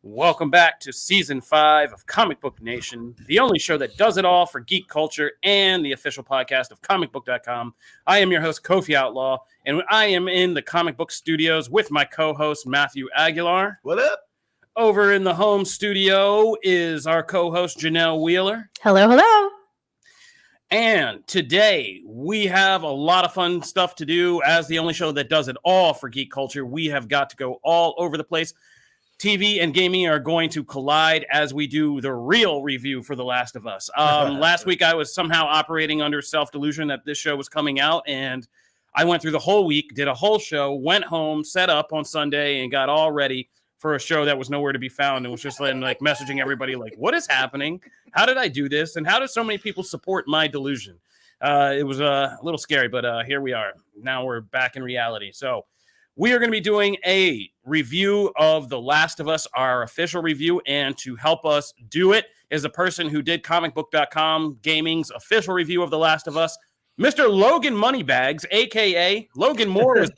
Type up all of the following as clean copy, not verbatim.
Welcome back to Season 5 of Comic Book Nation, the only show that does it all for geek culture and the official podcast of comicbook.com. I am your host, Kofi Outlaw, and I am in the comic book studios with my co-host, Matthew Aguilar. What up? Over in the home studio is our co-host, Janelle Wheeler. Hello, hello. And today we have a lot of fun stuff to do. As the only show that does it all for geek culture, we have got to go all over the place. TV and gaming are going to collide as we do the real review for The Last of Us. Last week, I was somehow operating under self-delusion that this show was coming out, and I went through the whole week, did a whole show, went home, set up on Sunday, and got all ready for a show that was nowhere to be found, and was just like messaging everybody like, what is happening? How did I do this? And how do so many people support my delusion? It was a little scary, but here we are. Now we're back in reality. So we are going to be doing a review of The Last of Us, our official review, and to help us do it is a person who did ComicBook.com Gaming's official review of The Last of Us, Mr. Logan Moneybags, a.k.a. Logan Moore. Is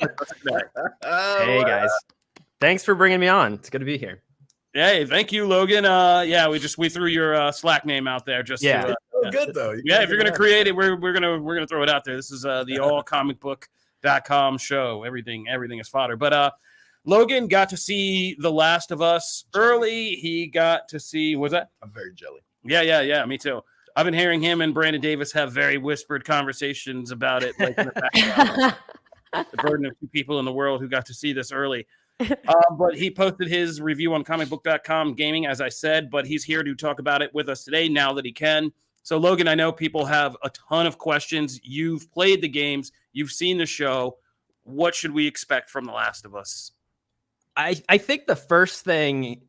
Hey, guys. Thanks for bringing me on. It's good to be here. Hey, thank you, Logan. We threw your Slack name out there. Just yeah. To, good, though. If you're going to create it, we're gonna throw it out there. This is the all ComicBook.com show. Everything is fodder. But Logan got to see The Last of Us early. He got to see, was that? I'm very jelly. Yeah, me too. I've been hearing him and Brandon Davis have very whispered conversations about it, like in the background. The burden of two people in the world who got to see this early. But he posted his review on comicbook.com gaming, as I said, but he's here to talk about it with us today now that he can. So, Logan, I know people have a ton of questions. You've played the games. You've seen the show. What should we expect from The Last of Us? I think the first thing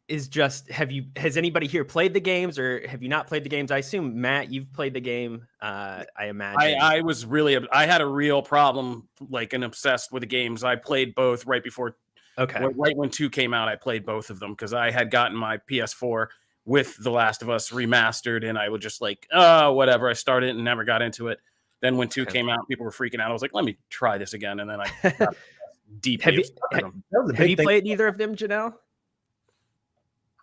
is just, has anybody here played the games, or have you not played the games? I assume, Matt, you've played the game, I imagine. I had a real problem, and obsessed with the games. I played both right before, right when 2 came out. I played both of them because I had gotten my PS4 with The Last of Us remastered, and I would just whatever. I started it and never got into it. Then when 2 came out, people were freaking out. I was like, let me try this again. And then I got deeply Have you played either of them, Janelle?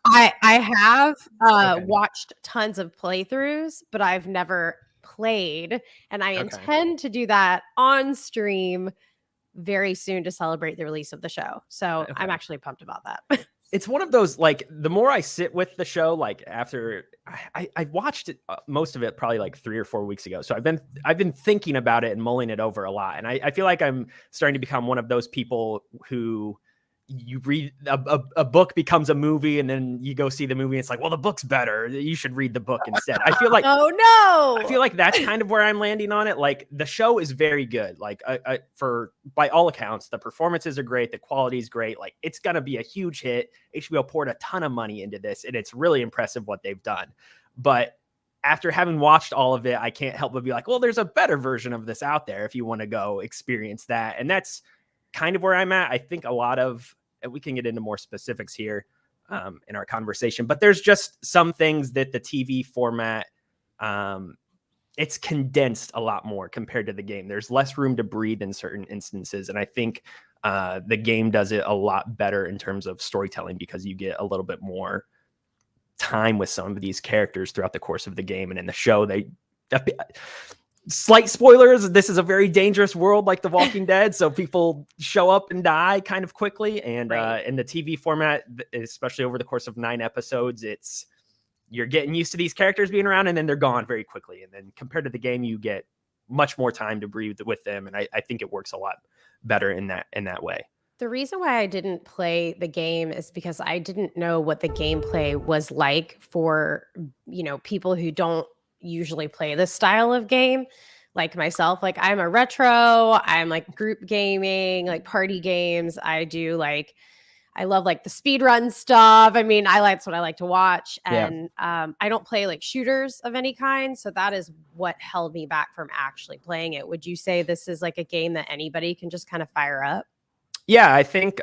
I have watched tons of playthroughs, but I've never played. And I intend to do that on stream very soon to celebrate the release of the show. So I'm actually pumped about that. It's one of those, the more I sit with the show, after I watched it, most of it probably 3 or 4 weeks ago. So I've been thinking about it and mulling it over a lot. And I feel like I'm starting to become one of those people who you read a book becomes a movie, and then you go see the movie. And it's like, well, the book's better. You should read the book instead. I feel like, oh no, I feel like that's kind of where I'm landing on it. The show is very good. By all accounts, the performances are great. The quality is great. It's going to be a huge hit. HBO poured a ton of money into this, and it's really impressive what they've done. But after having watched all of it, I can't help but be like, well, there's a better version of this out there if you want to go experience that. And that's kind of where I'm at. I think we can get into more specifics here in our conversation, but there's just some things that the TV format, it's condensed a lot more compared to the game. There's less room to breathe in certain instances. And I think the game does it a lot better in terms of storytelling, because you get a little bit more time with some of these characters throughout the course of the game. And in the show, slight spoilers, this is a very dangerous world like The Walking Dead, so people show up and die kind of quickly. And in the TV format, especially over the course of 9 episodes, you're getting used to these characters being around, and then they're gone very quickly. And then compared to the game, you get much more time to breathe with them, and I think it works a lot better in that way. The reason why I didn't play the game is because I didn't know what the gameplay was like for, people who don't usually play this style of game, like myself. I'm a retro, I'm group gaming, party games. I do I love the speed run stuff. I mean, that's what I like to watch. And I don't play shooters of any kind. So that is what held me back from actually playing it. Would you say this is a game that anybody can just kind of fire up? Yeah, I think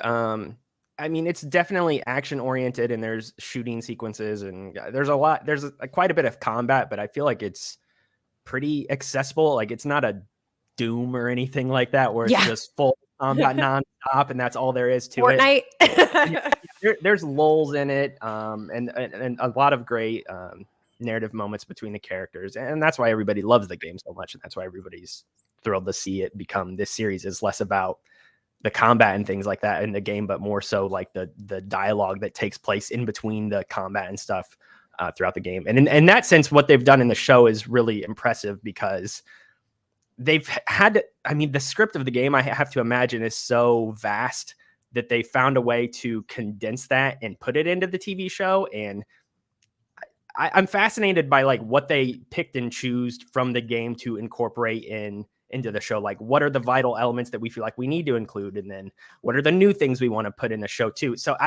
it's definitely action oriented, and there's shooting sequences, and there's quite a bit of combat, but I feel like it's pretty accessible. It's not a Doom or anything like that where it's just full combat nonstop, and that's all there is to Fortnite. it. There's lulls in it, and a lot of great narrative moments between the characters, and that's why everybody loves the game so much, and that's why everybody's thrilled to see it become this series is less about the combat and things like that in the game, but more so like the dialogue that takes place in between the combat and stuff throughout the game. And in that sense, what they've done in the show is really impressive because they've had, I mean, the script of the game, I have to imagine, is so vast that they found a way to condense that and put it into the TV show. And I'm fascinated by like what they picked and choose from the game to incorporate into the show. Like, what are the vital elements that we feel like we need to include? And then what are the new things we want to put in the show too? So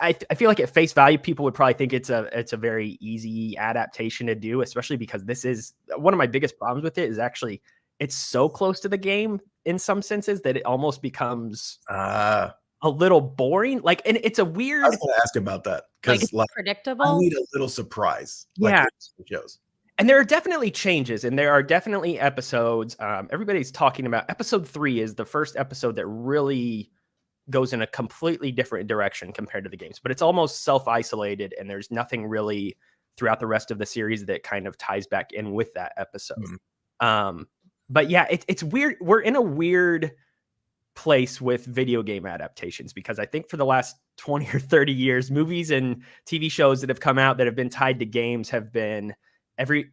I feel like at face value, people would probably think it's a very easy adaptation to do, especially because this is one of my biggest problems with it is actually it's so close to the game in some senses that it almost becomes a little boring. Like, and it's a weird. I was going to ask about that because like, predictable. I need a little surprise. Yeah. Like shows. And there are definitely changes, and there are definitely episodes. Everybody's talking about episode 3 is the first episode that really goes in a completely different direction compared to the games, but it's almost self-isolated, and there's nothing really throughout the rest of the series that kind of ties back in with that episode. But yeah, it's weird. We're in a weird place with video game adaptations because I think for the last 20 or 30 years, movies and TV shows that have come out that have been tied to games have been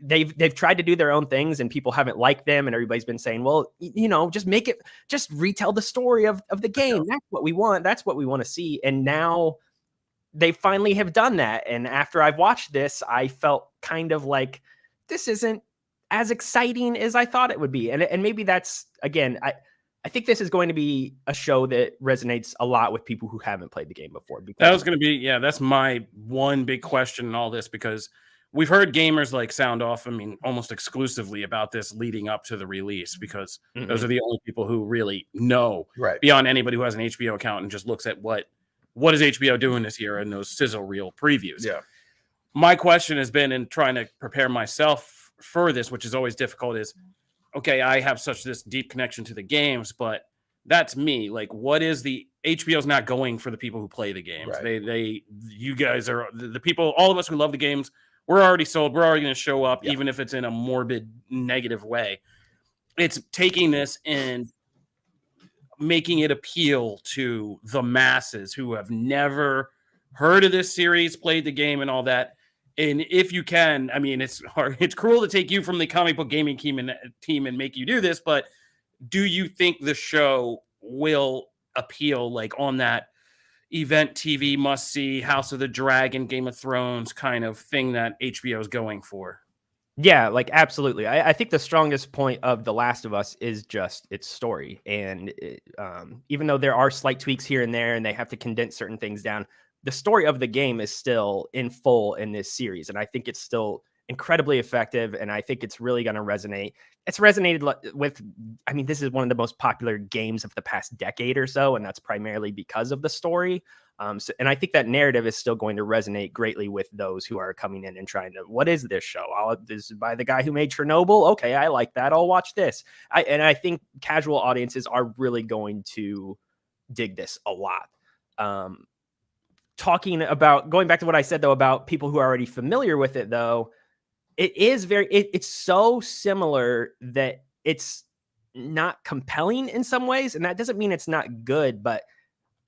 they've tried to do their own things and people haven't liked them, and everybody's been saying, well, you know, just retell the story of the game. That's what we want. That's what we want to see. And now they finally have done that. And after I've watched this, I felt kind of like this isn't as exciting as I thought it would be. And maybe that's, again, I think this is going to be a show that resonates a lot with people who haven't played the game before. That was going to be, yeah, that's my one big question in all this, because we've heard gamers like sound off, I mean, almost exclusively about this leading up to the release, because those are the only people who really know beyond anybody who has an HBO account and just looks at what is HBO doing this year in those sizzle reel previews. Yeah. My question has been in trying to prepare myself for this, which is always difficult, is, okay, I have such this deep connection to the games, but that's me. Like, what is the HBO's not going for the people who play the games? You guys are the people, all of us who love the games. We're already sold. We're already going to show up, even if it's in a morbid, negative way. It's taking this and making it appeal to the masses who have never heard of this series, played the game, and all that. And if you can, I mean, it's hard. It's cruel to take you from the comic book gaming team and make you do this, but do you think the show will appeal like on that event TV must see, House of the Dragon, Game of Thrones kind of thing that HBO is going for? Yeah, like absolutely. I think the strongest point of The Last of Us is just its story. And even though there are slight tweaks here and there and they have to condense certain things down, the story of the game is still in full in this series. And I think it's still incredibly effective. And I think it's really going to resonate. It's resonated with, I mean, this is one of the most popular games of the past decade or so. And that's primarily because of the story. And I think that narrative is still going to resonate greatly with those who are coming in and trying to, what is this show? This is by the guy who made Chernobyl. Okay, I like that. I'll watch this. I think casual audiences are really going to dig this a lot. Talking about, going back to what I said, though, about people who are already familiar with it, though, it is it's so similar that it's not compelling in some ways. And that doesn't mean it's not good, but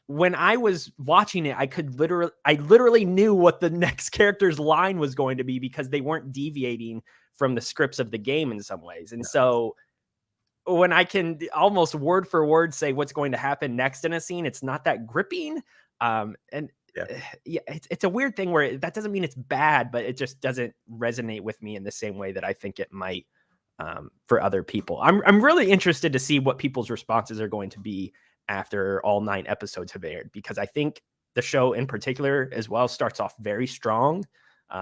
when I was watching it, I literally knew what the next character's line was going to be because they weren't deviating from the scripts of the game in some ways. And so when I can almost word for word say what's going to happen next in a scene, it's not that gripping. It's a weird thing where that doesn't mean it's bad, but it just doesn't resonate with me in the same way that I think it might for other people. I'm really interested to see what people's responses are going to be after all 9 episodes have aired, because I think the show in particular as well starts off very strong.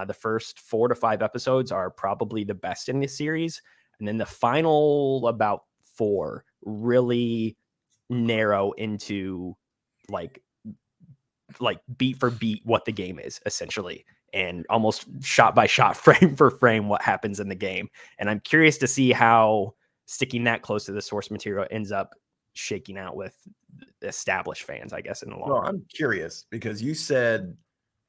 The first 4 to 5 episodes are probably the best in this series. And then the final about 4 really narrow into like beat for beat what the game is essentially, and almost shot by shot, frame for frame what happens in the game. And I'm curious to see how sticking that close to the source material ends up shaking out with established fans, I guess, in the long Well, run. I'm curious because you said,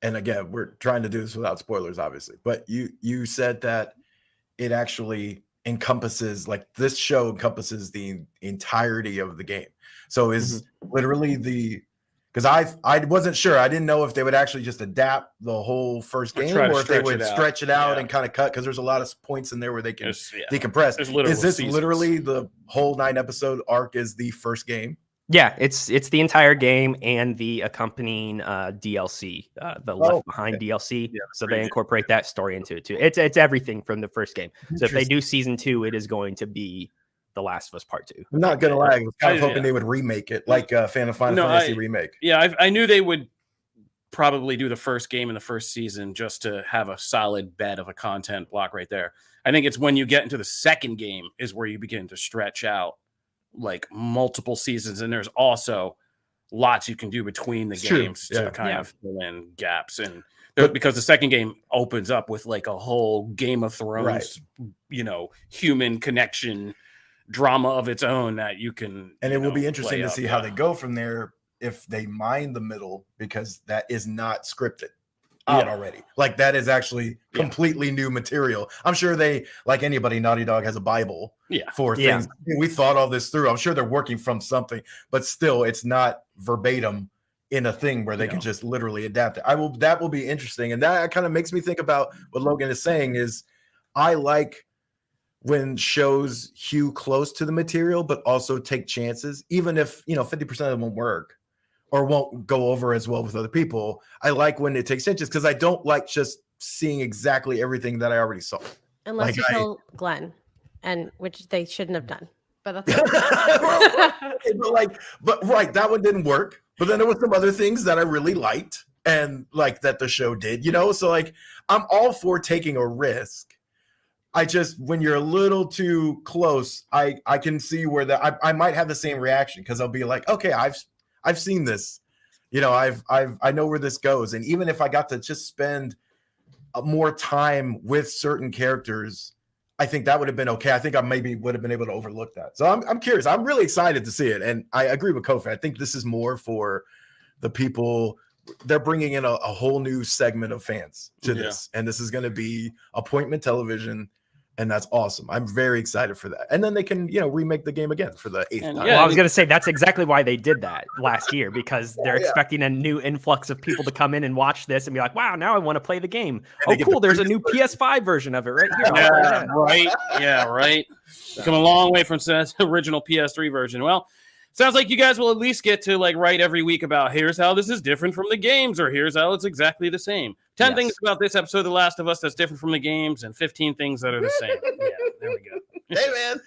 and again, we're trying to do this without spoilers, obviously, but you said that it actually encompasses, like, this show encompasses the entirety of the game. So is literally because I wasn't sure. I didn't know if they would actually just adapt the whole first game or if they would stretch it out and kind of cut, because there's a lot of points in there where they can decompress. Is this literally the whole 9-episode arc is the first game? Yeah, it's the entire game and the accompanying DLC, the Left Behind DLC. Yeah, so they incorporate that story into it too. It's everything from the first game. So if they do season 2, it is going to be The Last of Us Part 2. I'm not gonna lie, I was kind of hoping they would remake it like Final Fantasy remake. Yeah, I knew they would probably do the first game in the first season just to have a solid bed of a content block right there. I think it's when you get into the second game is where you begin to stretch out like multiple seasons, and there's also lots you can do between the games to kind of fill in gaps. And because the second game opens up with like a whole Game of Thrones, human connection drama of its own that you can. And it will be interesting to see how they go from there if they mine the middle, because that is not scripted out already. Like, that is actually completely new material. I'm sure they, like anybody, Naughty Dog has a Bible for things. We thought all this through. I'm sure they're working from something, but still it's not verbatim in a thing where they can just literally adapt it. That will be interesting. And that kind of makes me think about what Logan is saying is I like when shows hew close to the material, but also take chances, even if, 50% of them won't work or won't go over as well with other people. I like when it takes chances because I don't like just seeing exactly everything that I already saw. Unless you kill Glenn, and which they shouldn't have done. But that's but that one didn't work. But then there were some other things that I really liked and like that the show did, So like I'm all for taking a risk. I just, when you're a little too close, I can see where I might have the same reaction because I'll be like, okay, I've seen this, I know where this goes. And even if I got to just spend more time with certain characters, I think that would have been okay. I think I maybe would have been able to overlook that. So I'm curious. I'm really excited to see it. And I agree with Kofi. I think this is more for the people. They're bringing in a whole new segment of fans to this. And this is going to be appointment television. And that's awesome. I'm very excited for that. And then they can, remake the game again for the 8th time. Well, I was going to say that's exactly why they did that last year, because they're expecting a new influx of people to come in and watch this and be like, wow, now I want to play the game. Oh, cool. There's a new PS5 version of it right here. Yeah, right. Yeah, right. Come a long way from the original PS3 version. Well, sounds like you guys will at least get to write every week about here's how this is different from the games, or here's how it's exactly the same. 10 things about this episode of The Last of Us that's different from the games, and 15 things that are the same. Yeah, there we go. Hey, man.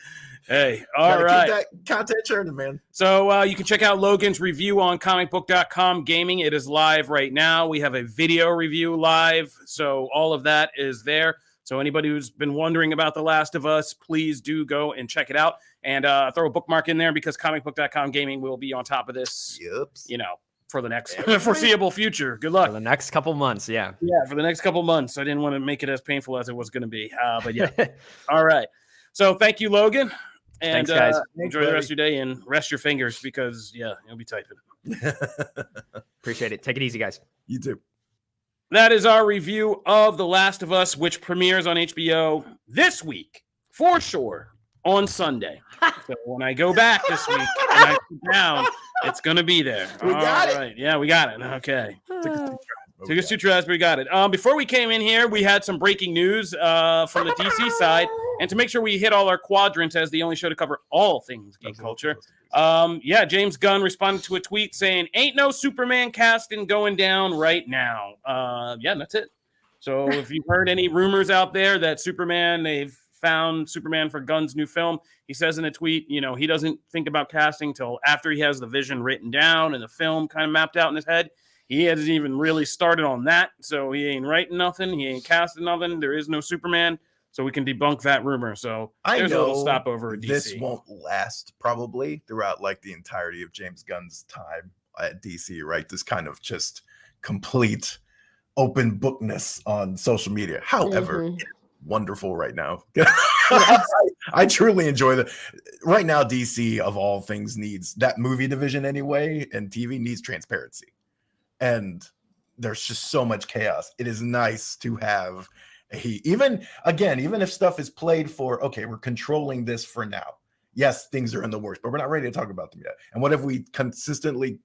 Hey, all right. Keep that content churning, man. So you can check out Logan's review on comicbook.com gaming. It is live right now. We have a video review live, so all of that is there. So anybody who's been wondering about The Last of Us, please do go and check it out. And throw a bookmark in there because comicbook.com gaming will be on top of this, for the next foreseeable future. Good luck. For the next couple months, Yeah, for the next couple months. I didn't want to make it as painful as it was going to be. But yeah. All right. So thank you, Logan. And thanks, guys. Enjoy the rest of your day and rest your fingers because, you'll be typing. Appreciate it. Take it easy, guys. You too. That is our review of The Last of Us, which premieres on HBO this week, for sure, on Sunday. So when I go back this week and I sit down, it's going to be there. We got it. Yeah, we got it. Okay. Took us 2 tries, but we got it. Before we came in here, we had some breaking news from the DC side. And to make sure we hit all our quadrants as the only show to cover all things geek culture, James Gunn responded to a tweet saying, ain't no Superman casting going down right now. That's it. So if you've heard any rumors out there that they've found Superman for Gunn's new film, he says in a tweet, he doesn't think about casting till after he has the vision written down and the film kind of mapped out in his head. He hasn't even really started on that, so he ain't writing nothing. He ain't casting nothing. There is no Superman, so we can debunk that rumor. So there's a little stopover at DC. This won't last probably throughout the entirety of James Gunn's time at DC, right? This kind of just complete open bookness on social media. However, it's wonderful right now. I truly enjoy the right now. DC of all things needs that movie division anyway, and TV needs transparency. And there's just so much chaos. It is nice to have even if stuff is played for, okay, we're controlling this for now. Yes, things are in the works, but we're not ready to talk about them yet. And what have we consistently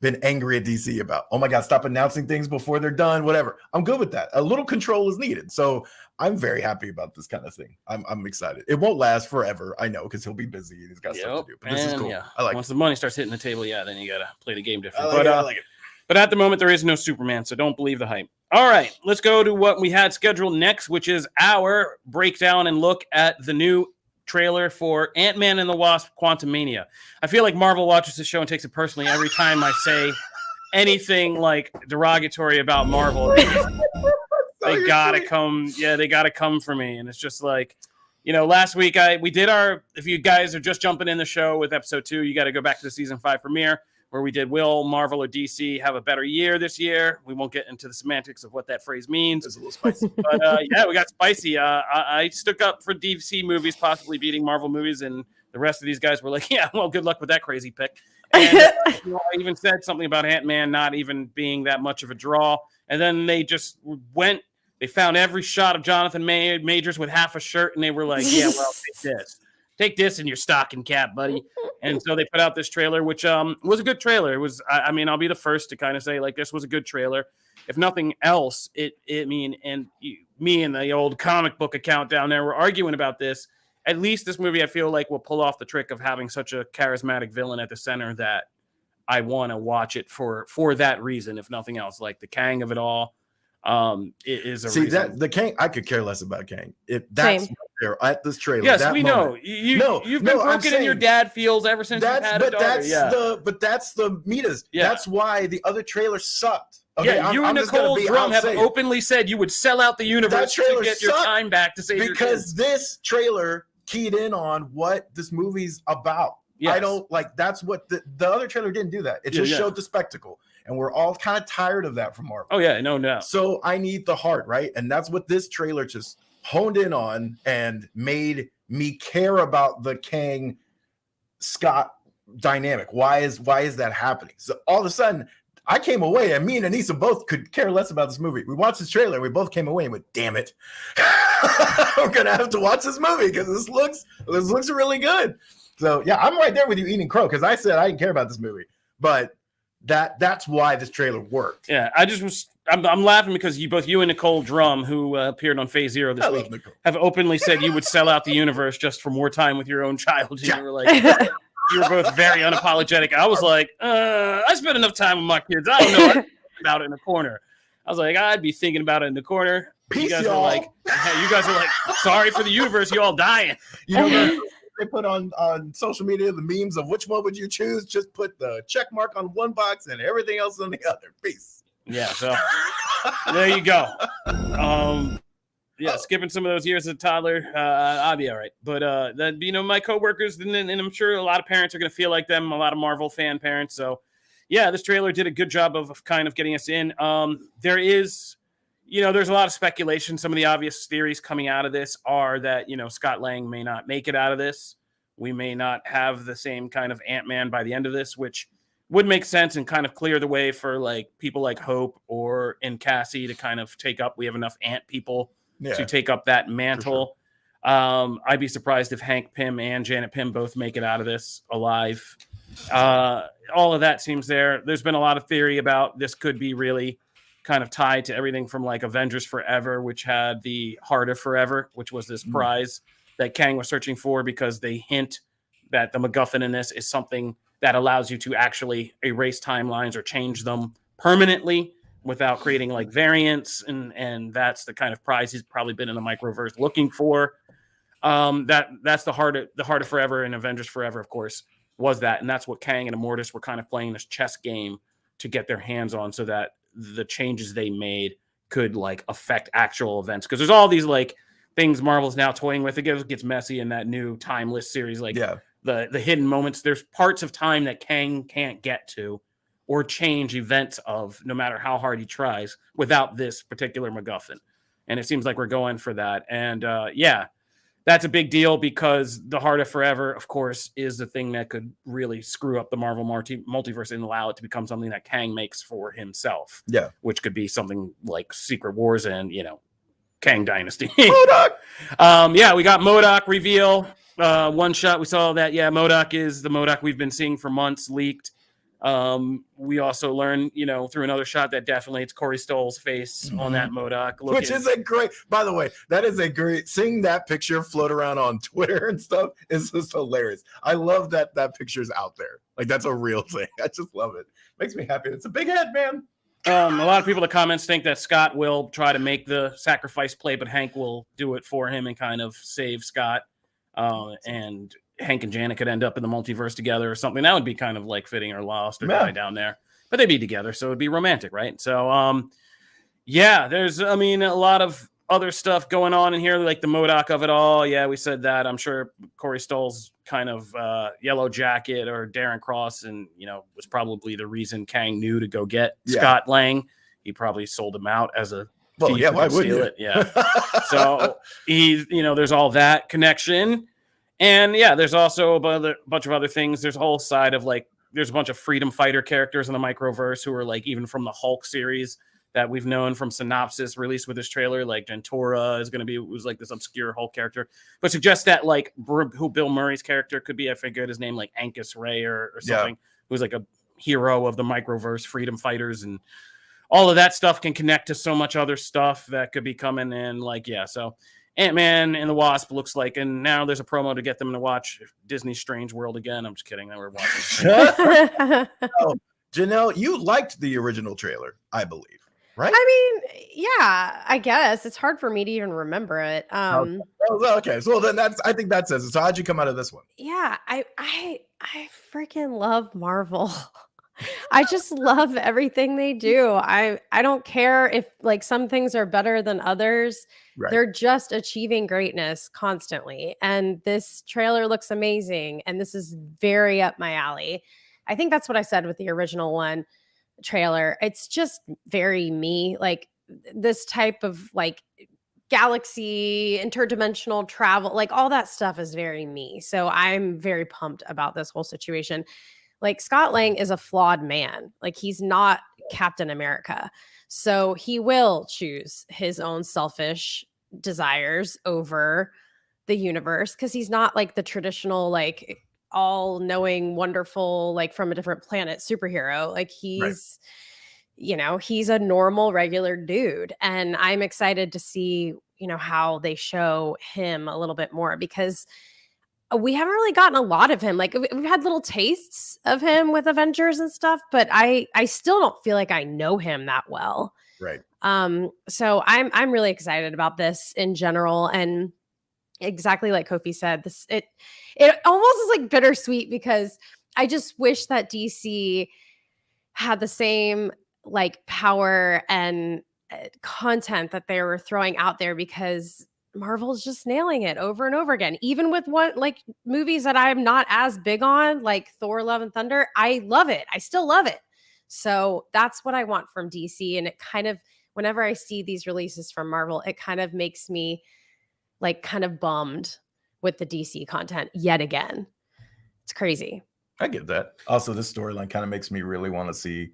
been angry at DC about? Oh my God, stop announcing things before they're done, whatever. I'm good with that. A little control is needed. So I'm very happy about this kind of thing. I'm excited. It won't last forever, I know, because he'll be busy and he's got stuff to do. But this is cool. Yeah. I like Once the money starts hitting the table, then you got to play the game different. I like it. But at the moment, there is no Superman, so don't believe the hype. All right, let's go to what we had scheduled next, which is our breakdown and look at the new trailer for Ant-Man and the Wasp: Quantumania. I feel like Marvel watches the show and takes it personally every time I say anything like derogatory about Marvel. They gotta come. Yeah, they gotta come for me. And it's just like, last week we did our, if you guys are just jumping in the show with episode 2, you got to go back to the season 5 premiere where we did Will Marvel or DC have a better year this year. We won't get into the semantics of what that phrase means. It's a little spicy. But we got spicy. I stuck up for DC movies possibly beating Marvel movies, and the rest of these guys were like, yeah, well, good luck with that crazy pick. And I even said something about Ant-Man not even being that much of a draw. And then they just they found every shot of Jonathan Majors with half a shirt, and they were like, yeah, well, take this in your stocking cap, buddy. And so they put out this trailer, which was a good trailer. It was, I'll be the first to kind of say, like, this was a good trailer. If nothing else, me and the old comic book account down there were arguing about this. At least this movie, I feel like, will pull off the trick of having such a charismatic villain at the center that I want to watch it for that reason, if nothing else. Like the Kang of it all is a reason. That the Kang, I could care less about Kang. If that's there at this trailer. Yes, we know. You've been broken in your dad feels ever since you've had a daughter. But that's the metas. Yeah. That's why the other trailer sucked. Okay, yeah, you and Nicole Drum have openly said you would sell out the universe to get your time back to save your kids. Because this trailer keyed in on what this movie's about. Yes. I don't like, that's what the other trailer didn't do that. It just showed the spectacle. And we're all kind of tired of that from Marvel. Oh, yeah, no doubt. So I need the heart, right? And that's what this trailer just honed in on and made me care about the Kang Scott dynamic. Why is that happening? So all of a sudden, I came away, and me and Anissa both could care less about this movie. We watched this trailer, and we both came away and went, damn it. I'm going to have to watch this movie because this looks really good. So, yeah, I'm right there with you eating crow because I said I didn't care about this movie. But that's why this trailer worked. Yeah, I'm laughing because you and Nicole Drum, who appeared on Phase Zero this week, have openly said you would sell out the universe just for more time with your own child. And you were like, you were both very unapologetic. I was like, I spent enough time with my kids. I don't know about it in the corner. I was like, I'd be thinking about it in the corner. Peace, you guys y'all. you guys are like, sorry for the universe, you all dying. You know, they put on social media the memes of which one would you choose? Just put the check mark on one box and everything else on the other. Peace. Yeah, so there you go. Skipping some of those years as a toddler, I'll be all right. But my coworkers, and I'm sure a lot of parents are going to feel like them, a lot of Marvel fan parents. So, yeah, this trailer did a good job of kind of getting us in. There is, there's a lot of speculation. Some of the obvious theories coming out of this are that, Scott Lang may not make it out of this. We may not have the same kind of Ant-Man by the end of this, which would make sense and kind of clear the way for like people like Hope and Cassie to kind of take up. We have enough Ant people to take up that mantle. Sure. I'd be surprised if Hank Pym and Janet Pym both make it out of this alive. All of that seems there. There's been a lot of theory about this could be really kind of tied to everything from like Avengers Forever, which had the Heart of Forever, which was this prize that Kang was searching for because they hint that the MacGuffin in this is something that allows you to actually erase timelines or change them permanently without creating like variants, and that's the kind of prize he's probably been in the microverse looking for. That's the heart of Forever and Avengers Forever, of course, was that, and that's what Kang and Immortus were kind of playing this chess game to get their hands on, so that the changes they made could like affect actual events. Because there's all these like things Marvel's now toying with. It gets messy in that new Timeless series, like the hidden moments. There's parts of time that Kang can't get to or change events of, no matter how hard he tries, without this particular MacGuffin. And it seems like we're going for that. And that's a big deal because the Heart of Forever, of course, is the thing that could really screw up the Marvel multiverse and allow it to become something that Kang makes for himself. Yeah. Which could be something like Secret Wars and, Kang Dynasty. MODOK! Yeah, we got MODOK reveal. One shot, we saw that, MODOK is the MODOK we've been seeing for months, leaked. We also learned, through another shot that definitely it's Corey Stoll's face on that MODOK. Which is a great, by the way, that is a great, seeing that picture float around on Twitter and stuff is just hilarious. I love that picture's out there. Like, that's a real thing. I just love it. Makes me happy. It's a big head, man. A lot of people in the comments think that Scott will try to make the sacrifice play, but Hank will do it for him and kind of save Scott. And Hank and Janet could end up in the multiverse together or something. That would be kind of like fitting or Lost or Die down there. But they'd be together, so it'd be romantic, right? So, there's, a lot of other stuff going on in here, like the MODOK of it all. Yeah, we said that. I'm sure Corey Stoll's kind of Yellow Jacket or Darren Cross and, was probably the reason Kang knew to go get Scott Lang. He probably sold him out as a Well, yeah, why would you? It. Yeah. So there's all that connection. And there's also a bunch of other things. There's a whole side of there's a bunch of freedom fighter characters in the microverse who are even from the Hulk series that we've known from Synopsis released with this trailer. Like Gentora is going to was this obscure Hulk character, but suggests that who Bill Murray's character could be. I forget his name, like Angus Ray or something, who's like a hero of the microverse, freedom fighters, and all of that stuff can connect to so much other stuff that could be coming in. So Ant-Man and the Wasp looks like, and now there's a promo to get them to watch Disney's Strange World again. I'm just kidding. That we're watching. Janelle, you liked the original trailer, I believe, right? I guess it's hard for me to even remember it. Okay. So then I think that says it. So how'd you come out of this one? Yeah, I freaking love Marvel. I just love everything they do. I don't care if some things are better than others. Right. They're just achieving greatness constantly. And this trailer looks amazing. And this is very up my alley. I think that's what I said with the original one trailer. It's just very me. This type of galaxy, interdimensional travel, all that stuff is very me. So I'm very pumped about this whole situation. Scott Lang is a flawed man. He's not Captain America. So he will choose his own selfish desires over the universe because he's not the traditional, all-knowing, wonderful, from a different planet superhero. He's, he's a normal, regular dude. And I'm excited to see, how they show him a little bit more because we haven't really gotten a lot of him. We've had little tastes of him with Avengers and stuff, but I still don't feel like I know him that well. Right. So I'm really excited about this in general. And exactly like Kofi said, it almost is bittersweet because I just wish that DC had the same power and content that they were throwing out there because Marvel's just nailing it over and over again. Even with movies that I'm not as big on, like Thor, Love and Thunder, I love it. I still love it. So that's what I want from DC. And it kind of, whenever I see these releases from Marvel, it kind of makes me kind of bummed with the DC content yet again. It's crazy. I get that. Also, this storyline kind of makes me really want to see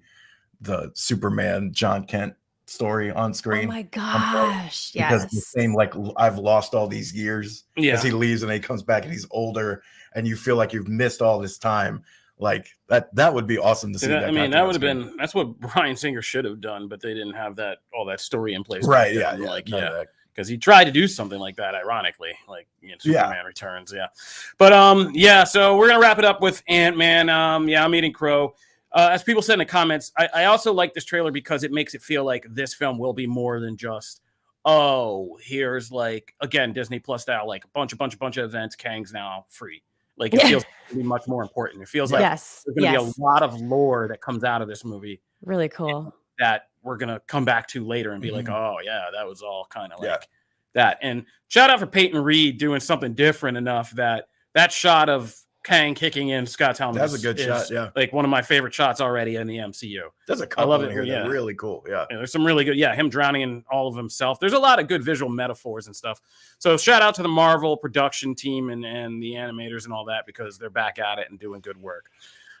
the Superman John Kent story on screen. Oh my gosh. Because Yes. the same I've lost all these years as he leaves and he comes back and he's older and you feel like you've missed all this time. That would be awesome to see. That would have been, that's what Bryan Singer should have done, but they didn't have all that story in place. Right. Because he tried to do something like that, ironically, Superman Returns. Yeah. But so we're gonna wrap it up with Ant-Man. I'm eating crow. As people said in the comments, I also like this trailer because it makes it feel like this film will be more than just, here's again, Disney Plus style, a bunch of events. Kang's now free. It feels to be much more important. It feels like there's going to be a lot of lore that comes out of this movie. Really cool. That we're going to come back to later and be like, oh yeah, that was all kind of that. And shout out for Peyton Reed doing something different enough that shot of Kang kicking in Scott's helmet. That's a good shot, yeah. Like one of my favorite shots already in the MCU. There's a couple love in it, here that yeah. are really cool. Yeah. There's some really good, him drowning in all of himself. There's a lot of good visual metaphors and stuff. So shout out to the Marvel production team and the animators and all that, because they're back at it and doing good work.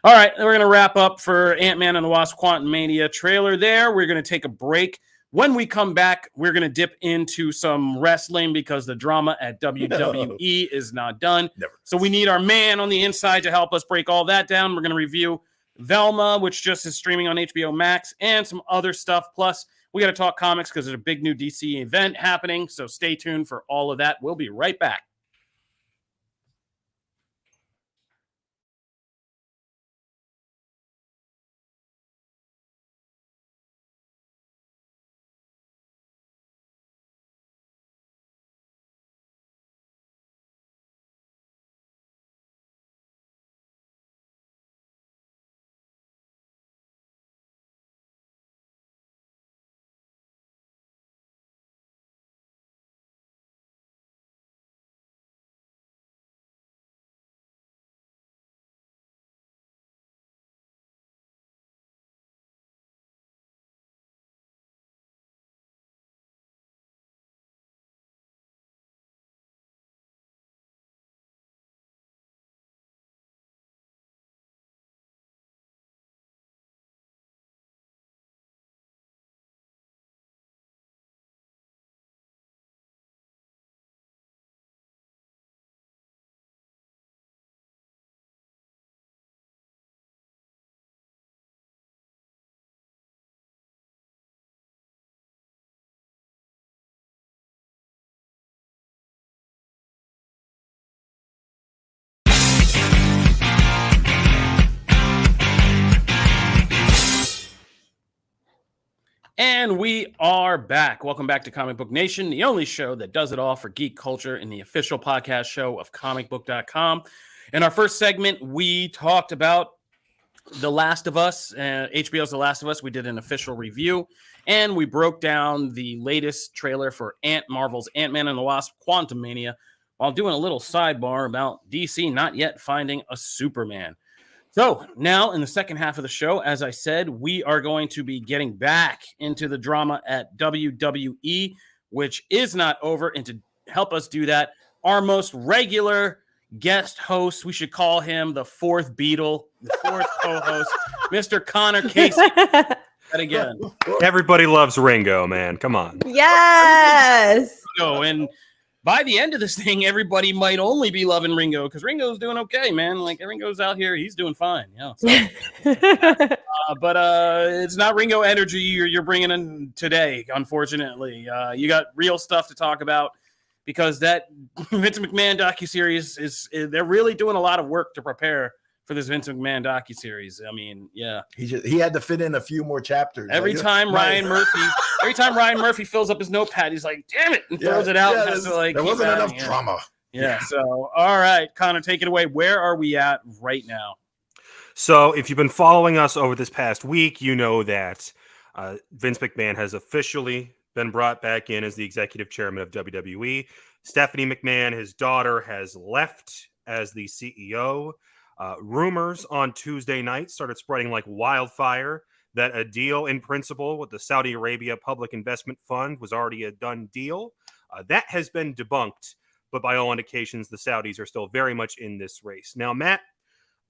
All right, we're going to wrap up for Ant-Man and the Wasp Quantumania trailer there. We're going to take a break. When we come back, we're going to dip into some wrestling because the drama at WWE is not done. Never. So we need our man on the inside to help us break all that down. We're going to review Velma, which just is streaming on HBO Max, and some other stuff. Plus, we got to talk comics because there's a big new DC event happening. So stay tuned for all of that. We'll be right back. And we are back. Welcome back to Comic Book Nation, the only show that does it all for geek culture and the official podcast show of comicbook.com. In our first segment, we talked about The Last of Us, HBO's The Last of Us. We did an official review, and we broke down the latest trailer for Marvel's Ant-Man and the Wasp Quantumania, while doing a little sidebar about DC not yet finding a Superman. So now in the second half of the show, as I said, we are going to be getting back into the drama at WWE, which is not over. And to help us do that, our most regular guest host, we should call him the fourth Beatle, the fourth co-host, Mr. Connor Casey. That again. Everybody loves Ringo, man. Come on. Yes. And by the end of this thing, everybody might only be loving Ringo because Ringo's doing okay, man. Like Ringo's out here, he's doing fine. Yeah. So, but it's not Ringo energy you're bringing in today, unfortunately. You got real stuff to talk about because that Vince McMahon docuseries they're really doing a lot of work to prepare for this Vince McMahon docuseries. I mean, yeah. He had to fit in a few more chapters. Every time Ryan Murphy fills up his notepad, he's like, damn it, and throws it out. Yeah, and has to, like, there keep wasn't enough adding, drama. Yeah. So, all right, Connor, take it away. Where are we at right now? So if you've been following us over this past week, you know that Vince McMahon has officially been brought back in as the executive chairman of WWE. Stephanie McMahon, his daughter, has left as the CEO. Rumors on Tuesday night started spreading like wildfire that a deal in principle with the Saudi Arabia Public Investment Fund was already a done deal. That has been debunked, but by all indications, the Saudis are still very much in this race. Now, Matt,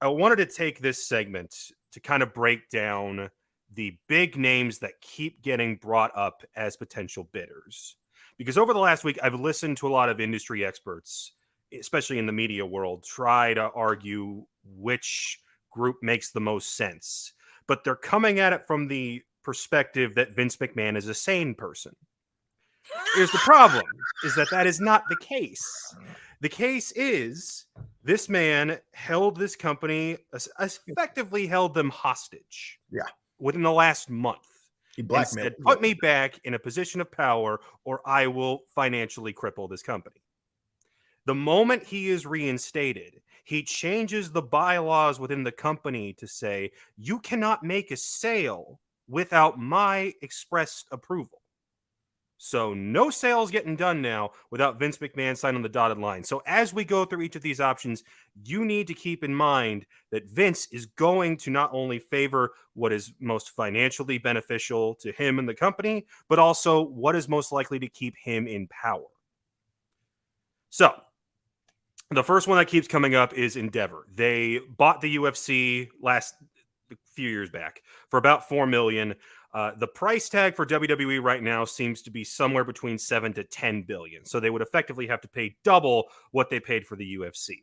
I wanted to take this segment to kind of break down the big names that keep getting brought up as potential bidders. Because over the last week, I've listened to a lot of industry experts, especially in the media world, try to argue which group makes the most sense. But they're coming at it from the perspective that Vince McMahon is a sane person. Here's the problem, is that is not the case. The case is this man held this company, effectively held them hostage. Yeah. Within the last month. He blackmailed. Said, put me back in a position of power or I will financially cripple this company. The moment he is reinstated, he changes the bylaws within the company to say, you cannot make a sale without my expressed approval. So no sales getting done now without Vince McMahon signing the dotted line. So as we go through each of these options, you need to keep in mind that Vince is going to not only favor what is most financially beneficial to him and the company, but also what is most likely to keep him in power. So the first one that keeps coming up is Endeavor. They bought the UFC a few years back for about $4 million. The price tag for WWE right now seems to be somewhere between 7 to 10 billion. So they would effectively have to pay double what they paid for the UFC.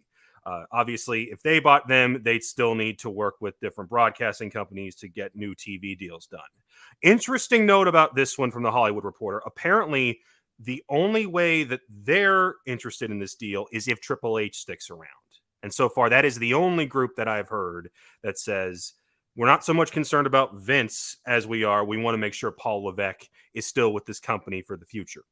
Obviously, if they bought them, they'd still need to work with different broadcasting companies to get new TV deals done. Interesting note about this one from the Hollywood Reporter. Apparently, the only way that they're interested in this deal is if Triple H sticks around. And so far, that is the only group that I've heard that says, we're not so much concerned about Vince as we want to make sure Paul Levesque is still with this company for the future.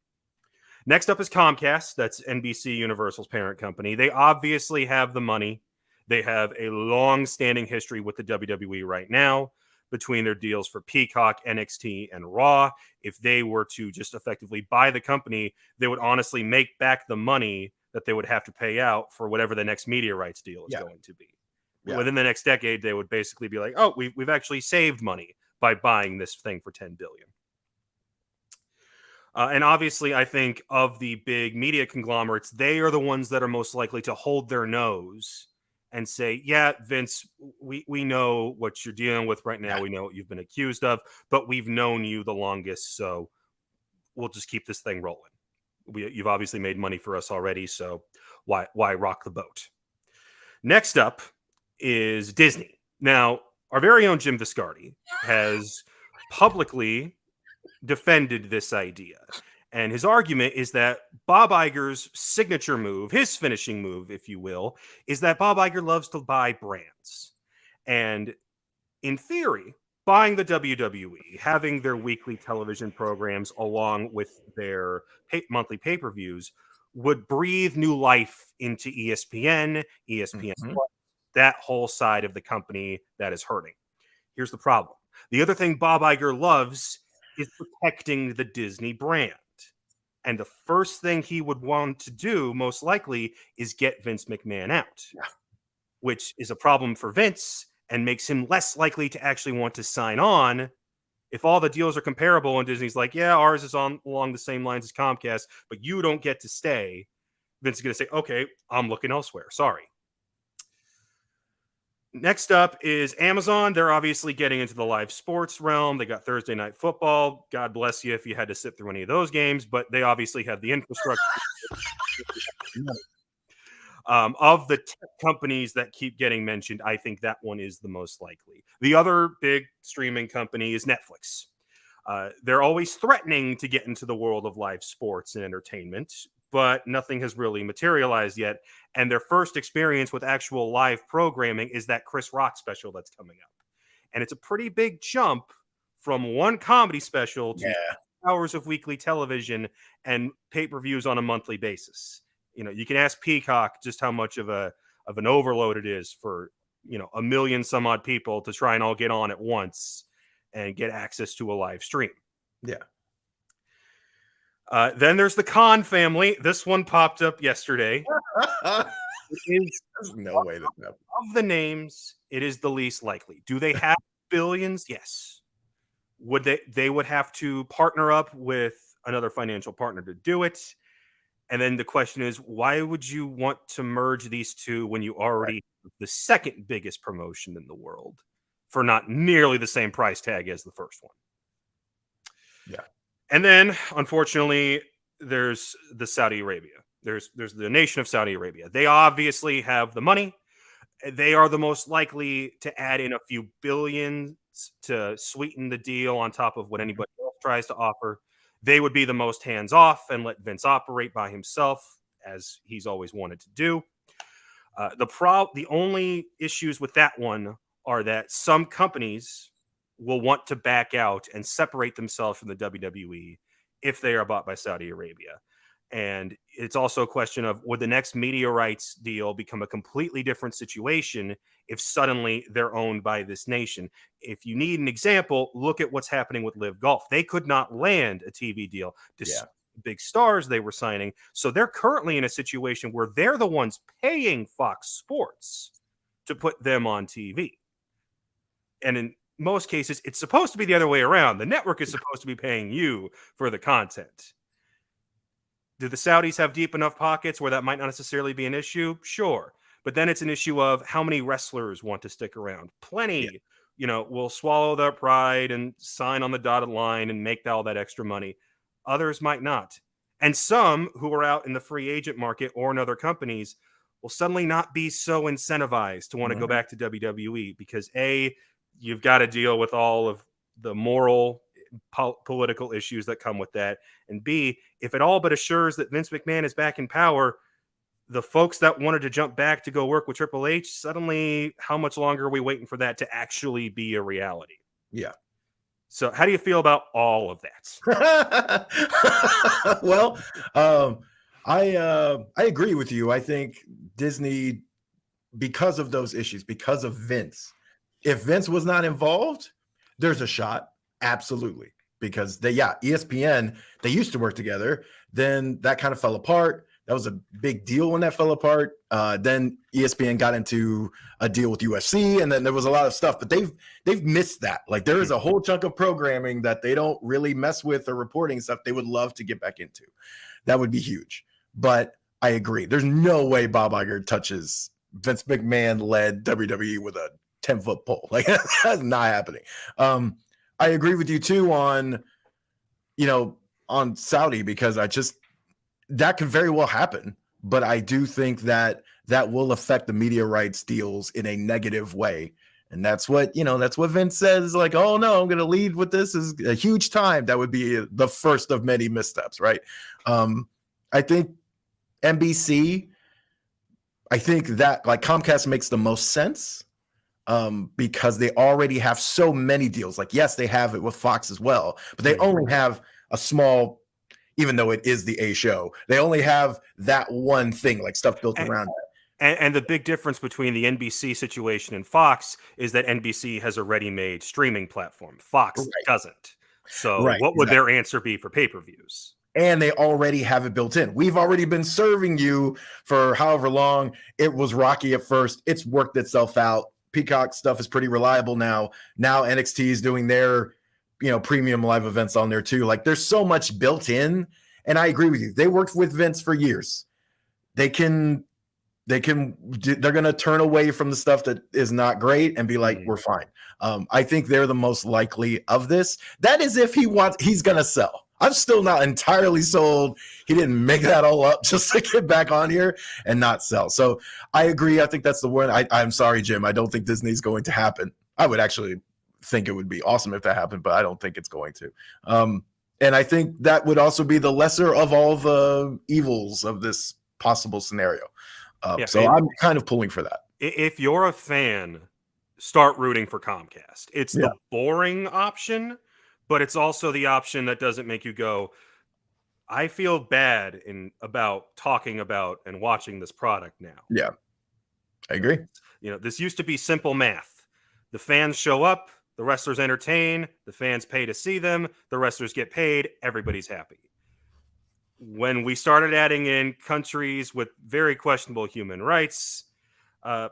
Next up is Comcast. That's NBC Universal's parent company. They obviously have the money. They have a long-standing history with the WWE right now between their deals for Peacock, NXT, and Raw. If they were to just effectively buy the company, they would honestly make back the money that they would have to pay out for whatever the next media rights deal is going to be. Yeah. Within the next decade, they would basically be like, oh, we've actually saved money by buying this thing for $10 billion. And obviously, I think of the big media conglomerates, they are the ones that are most likely to hold their nose and say, yeah, Vince, we know what you're dealing with right now. Yeah. We know what you've been accused of, but we've known you the longest, so we'll just keep this thing rolling. You've obviously made money for us already, so why rock the boat? Next up is Disney. Now, our very own Jim Viscardi has publicly defended this idea. And his argument is that Bob Iger's signature move, his finishing move, if you will, is that Bob Iger loves to buy brands. And in theory, buying the WWE, having their weekly television programs along with their monthly pay-per-views would breathe new life into ESPN, ESPN+, that whole side of the company that is hurting. Here's the problem. The other thing Bob Iger loves is protecting the Disney brand. And the first thing he would want to do, most likely, is get Vince McMahon out, which is a problem for Vince and makes him less likely to actually want to sign on. If all the deals are comparable and Disney's like, yeah, ours is along the same lines as Comcast, but you don't get to stay, Vince is going to say, okay, I'm looking elsewhere. Sorry. Next up is Amazon. They're obviously getting into the live sports realm. They got Thursday Night Football. God bless you if you had to sit through any of those games, but they obviously have the infrastructure. Of the tech companies that keep getting mentioned, I think that one is the most likely. The other big streaming company is Netflix. They're always threatening to get into the world of live sports and entertainment, but nothing has really materialized yet. And their first experience with actual live programming is that Chris Rock special that's coming up. And it's a pretty big jump from one comedy special to hours of weekly television and pay-per-views on a monthly basis. You know, you can ask Peacock just how much of an overload it is for, you know, 1 million some odd people to try and all get on at once and get access to a live stream. Yeah. Then there's the Khan family. This one popped up yesterday. There's no way that of the names, it is the least likely. Do they have billions? Yes. Would they would have to partner up with another financial partner to do it? And then the question is, why would you want to merge these two when you already have the second biggest promotion in the world for not nearly the same price tag as the first one? Yeah. And then, unfortunately, there's the Saudi Arabia. There's the nation of Saudi Arabia. They obviously have the money. They are the most likely to add in a few billions to sweeten the deal on top of what anybody else tries to offer. They would be the most hands-off and let Vince operate by himself, as he's always wanted to do. The only issues with that one are that some companies will want to back out and separate themselves from the WWE if they are bought by Saudi Arabia. And it's also a question of, would the next media rights deal become a completely different situation if suddenly they're owned by this nation? If you need an example, look at what's happening with Live Golf. They could not land a TV deal. Big stars they were signing. So they're currently in a situation where they're the ones paying Fox Sports to put them on TV. And in most cases, it's supposed to be the other way around. The network is supposed to be paying you for the content. Do the Saudis have deep enough pockets where that might not necessarily be an issue? Sure. But then it's an issue of how many wrestlers want to stick around. Plenty, will swallow their pride and sign on the dotted line and make all that extra money. Others might not. And some who are out in the free agent market or in other companies will suddenly not be so incentivized to want to go back to WWE because A, you've got to deal with all of the moral political issues that come with that. And B, if it all but assures that Vince McMahon is back in power, the folks that wanted to jump back to go work with Triple H, suddenly, how much longer are we waiting for that to actually be a reality? Yeah. So how do you feel about all of that? Well, I agree with you. I think Disney, because of those issues, because of Vince, if Vince was not involved, there's a shot. Absolutely. Because ESPN, they used to work together. Then that kind of fell apart. That was a big deal when that fell apart. Then ESPN got into a deal with UFC, and then there was a lot of stuff, but they've missed that. Like there is a whole chunk of programming that they don't really mess with or reporting stuff they would love to get back into. That would be huge. But I agree. There's no way Bob Iger touches Vince McMahon led WWE with a 10-foot pole. Like that's not happening. I agree with you too on Saudi, because that could very well happen, but I do think that will affect the media rights deals in a negative way. And that's what Vince says, like, oh no, I'm going to lead with this is a huge time. That would be the first of many missteps. Right. I think NBC, I think that like Comcast makes the most sense. Because they already have so many deals. Like, yes, they have it with Fox as well, but they only have a small, even though it is the A show, they only have that one thing, like stuff built around it. And the big difference between the NBC situation and Fox is that NBC has a ready-made streaming platform. Fox doesn't. So what would their answer be for pay-per-views? And they already have it built in. We've already been serving you for however long. It was rocky at first. It's worked itself out. Peacock stuff is pretty reliable now. Now NXT is doing their, premium live events on there too. Like there's so much built in, and I agree with you. They worked with Vince for years. They're going to turn away from the stuff that is not great and be like, we're fine. I think they're the most likely of this. That is if he's going to sell. I'm still not entirely sold. He didn't make that all up just to get back on here and not sell. So I agree. I think that's the one. I'm sorry, Jim. I don't think Disney's going to happen. I would actually think it would be awesome if that happened, but I don't think it's going to. And I think that would also be the lesser of all the evils of this possible scenario. So I'm kind of pulling for that. If you're a fan, start rooting for Comcast. It's the boring option, but it's also the option that doesn't make you go, I feel bad about talking about and watching this product now. Yeah, I agree. This used to be simple math. The fans show up, the wrestlers entertain, the fans pay to see them, the wrestlers get paid, everybody's happy. When we started adding in countries with very questionable human rights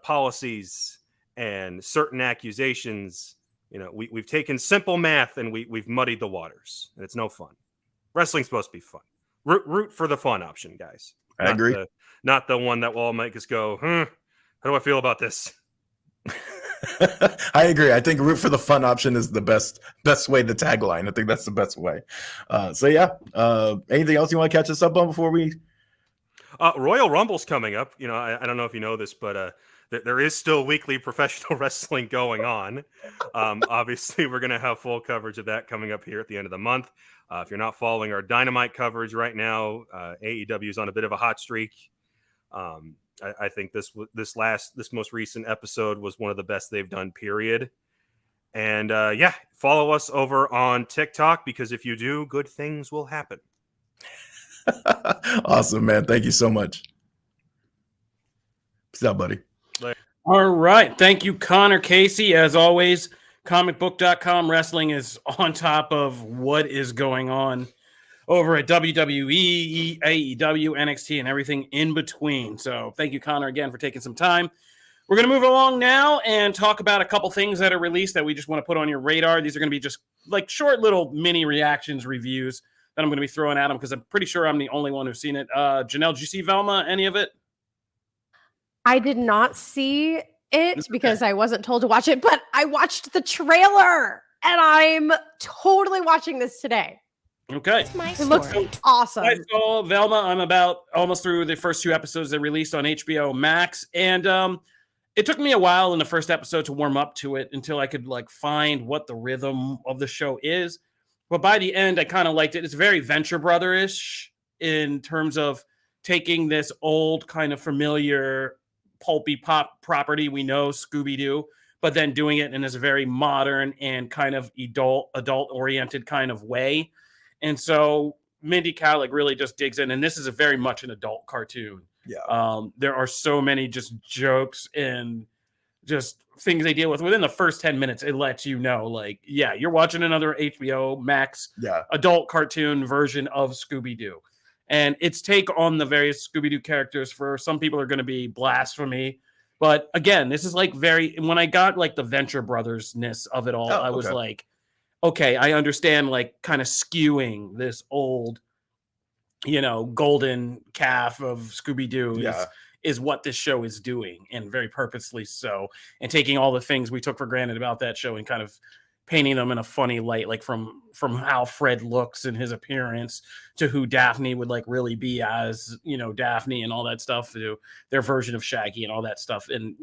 policies and certain accusations, we've taken simple math and we've muddied the waters, and it's no fun. Wrestling's supposed to be fun. Root for the fun option, guys. I agree. Not the one that will make us go, how do I feel about this? I agree. I think root for the fun option is the best way to tagline. I think that's the best way. Anything else you want to catch us up on before we? Royal Rumble's coming up. I don't know if you know this, but there is still weekly professional wrestling going on. Obviously, we're going to have full coverage of that coming up here at the end of the month. If you're not following our Dynamite coverage right now, AEW is on a bit of a hot streak. I think this most recent episode was one of the best they've done, period. And follow us over on TikTok, because if you do, good things will happen. Awesome, man. Thank you so much. Peace out, buddy. All right. Thank you, Connor Casey. As always, comicbook.com wrestling is on top of what is going on over at WWE, AEW, NXT, and everything in between. So thank you, Connor, again, for taking some time. We're going to move along now and talk about a couple things that are released that we just want to put on your radar. These are going to be just like short little mini reactions reviews that I'm going to be throwing at them because I'm pretty sure I'm the only one who's seen it. Janelle, did you see Velma? Any of it? I did not see it because I wasn't told to watch it, but I watched the trailer and I'm totally watching this today. Okay. It looks awesome. I saw Velma. I'm about almost through the first 2 episodes that released on HBO Max. And it took me a while in the first episode to warm up to it until I could like find what the rhythm of the show is. But by the end, I kind of liked it. It's very Venture Brother-ish in terms of taking this old kind of familiar pulpy pop property we know, Scooby-Doo, but then doing it in this very modern and kind of adult-oriented kind of way. And so Mindy Kaling really just digs in, and this is a very much an adult cartoon. Yeah. There are so many just jokes and just things they deal with. Within the first 10 minutes, it lets you know, like, yeah, you're watching another HBO Max adult cartoon version of Scooby-Doo. And its take on the various Scooby-Doo characters for some people are going to be blasphemy. But again, this is like when I got like the Venture Brothers-ness of it all, I was like, okay, I understand like kind of skewing this old, golden calf of Scooby-Doo is what this show is doing, and very purposely so, and taking all the things we took for granted about that show and kind of painting them in a funny light, like from how Fred looks and his appearance to who Daphne would like really be as, Daphne and all that stuff, to their version of Shaggy and all that stuff. And,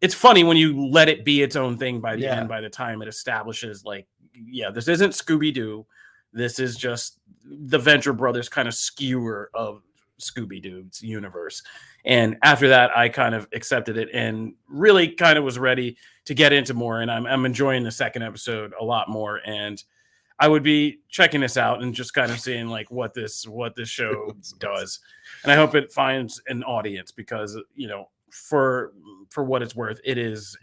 it's funny when you let it be its own thing by the end, by the time it establishes like, this isn't Scooby-Doo. This is just the Venture Brothers kind of skewer of Scooby-Doo's universe. And after that, I kind of accepted it and really kind of was ready to get into more. And I'm enjoying the second episode a lot more. And I would be checking this out and just kind of seeing like what this show does. And I hope it finds an audience because, for what it's worth, it is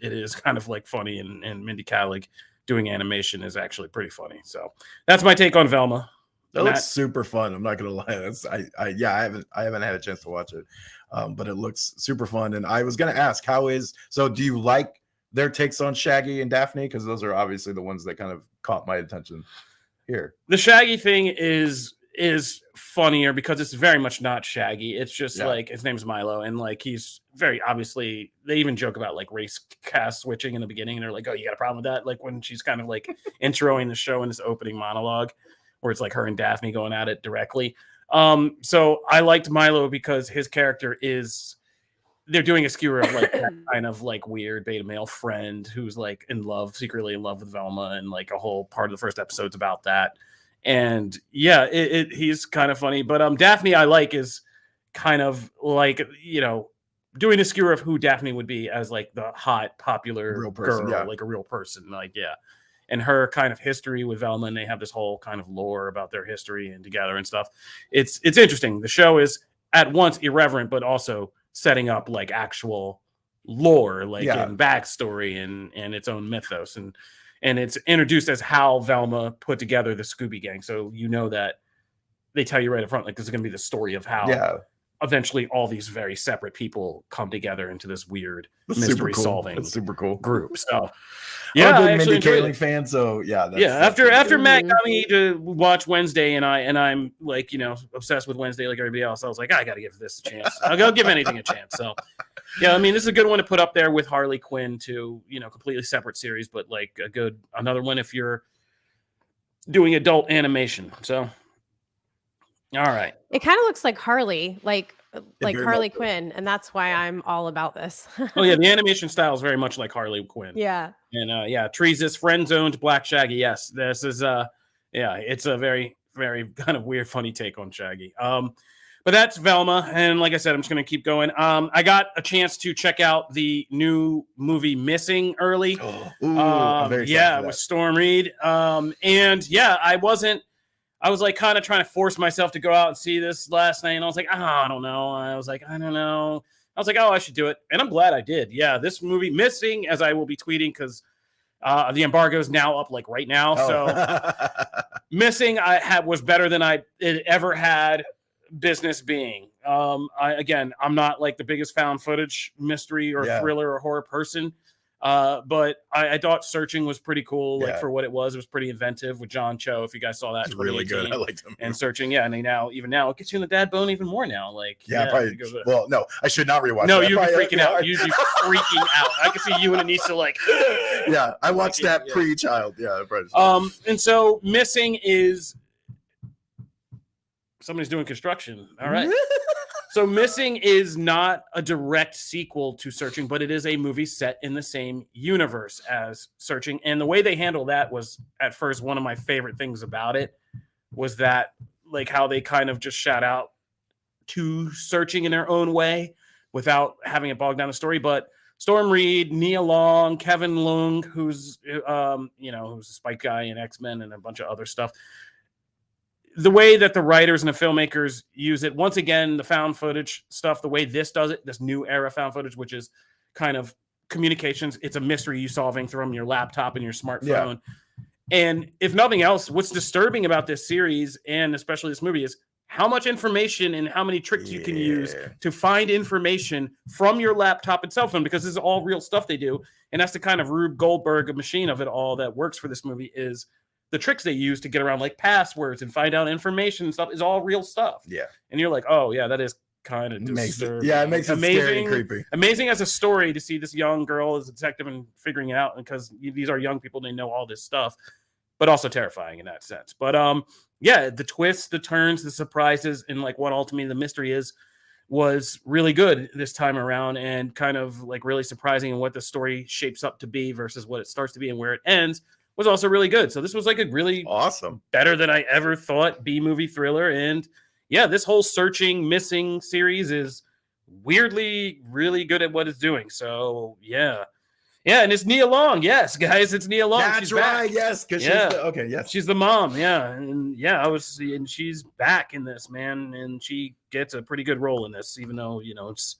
kind of like funny, and Mindy Kaling doing animation is actually pretty funny. So that's my take on Velma. That looks super fun. I'm not gonna lie. I haven't had a chance to watch it, but it looks super fun. And I was gonna ask, do you like their takes on Shaggy and Daphne? Because those are obviously the ones that kind of caught my attention here. The Shaggy thing is funnier because it's very much not Shaggy. It's just like his name's Milo, and like he's very obviously, they even joke about like race cast switching in the beginning, and they're like, oh, you got a problem with that? Like when she's kind of like introing the show in this opening monologue where it's like her and Daphne going at it directly. So I liked Milo because his character they're doing a skewer of like that kind of like weird beta male friend who's like secretly in love with Velma, and like a whole part of the first episode's about that. And he's kind of funny, but Daphne I like is kind of like, doing a skewer of who Daphne would be as like the hot, popular real person, girl, like a real person, like, and her kind of history with Velma, and they have this whole kind of lore about their history and together and stuff. It's interesting. The show is at once irreverent, but also setting up like actual lore, like in backstory and its own mythos. And it's introduced as how Velma put together the Scooby Gang. So that they tell you right up front, like this is going to be the story of how eventually all these very separate people come together into this weird mystery solving. That's super cool group. So I'm a big Mindy Kaling fan. So after Matt got me to watch Wednesday, and I'm like, obsessed with Wednesday like everybody else, I was like, I got to give this a chance. I'll give anything a chance. So this is a good one to put up there with Harley Quinn too, completely separate series, but like another one if you're doing adult animation. So all right. It kind of looks like Harley, like Harley Quinn, and that's why I'm all about this. Oh yeah, the animation style is very much like Harley Quinn. Yeah. And Trees' friend zoned Black Shaggy. Yes, this is it's a very, very kind of weird, funny take on Shaggy. But that's Velma, and like I said, I'm just gonna keep going. I got a chance to check out the new movie Missing early. I'm very excited for that. With Storm Reed. I I was like kind of trying to force myself to go out and see this last night, and I was like, I don't know. I was like, I don't know. I was like, oh, I should do it, and I'm glad I did. Yeah, this movie, Missing, as I will be tweeting because the embargo is now up like right now. So Missing was better than I it ever had business being. I'm not like the biggest found footage mystery or thriller or horror person. But I thought Searching was pretty cool, like for what it was very inventive with John Cho. If you guys saw that, it's really good. I liked him. And Searching, and they even now it gets you in the dad bone even more now. Like, probably. Well, no, I should not rewatch. No, that. you'd be freaking out. You'd be freaking out. I can see you and Anissa like. Yeah, I watched that pre-child. Yeah, probably. And so Missing is somebody's doing construction. All right. So Missing is not a direct sequel to Searching, but it is a movie set in the same universe as Searching. And the way they handle that was at first one of my favorite things about it was that like how they kind of just shout out to Searching in their own way without having it bog down the story. But Storm Reed, Nia Long, Kevin Leung, who's who's a Spike guy in X-Men and a bunch of other stuff. The way that the writers and the filmmakers use it, once again, the found footage stuff, the way this does it, this new era found footage, which is kind of communications, it's a mystery you solving from your laptop and your smartphone. Yeah. And if nothing else, what's disturbing about this series, and especially this movie, is how much information and how many tricks you can use to find information from your laptop and cell phone, because this is all real stuff they do. And that's the kind of Rube Goldberg machine of it all that works for this movie is the tricks they use to get around like passwords and find out information and stuff is all real stuff. Yeah. And you're like, oh yeah, that is kind of disturbing. It makes it scary and creepy. Amazing as a story to see this young girl as a detective and figuring it out, because these are young people, they know all this stuff, but also terrifying in that sense. But the twists, the turns, the surprises, and like what ultimately the mystery was really good this time around, and kind of like really surprising in what the story shapes up to be versus what it starts to be and where it ends. Was also really good. So this was like a really awesome, better than I ever thought B-movie thriller. And yeah, this whole Searching, Missing series is weirdly really good at what it's doing. So yeah, and it's Nia Long. Yes, guys, it's Nia Long. That's she's right. Back. Yes, because she's the mom. Yeah, and she's back in this, man, and she gets a pretty good role in this, even though it's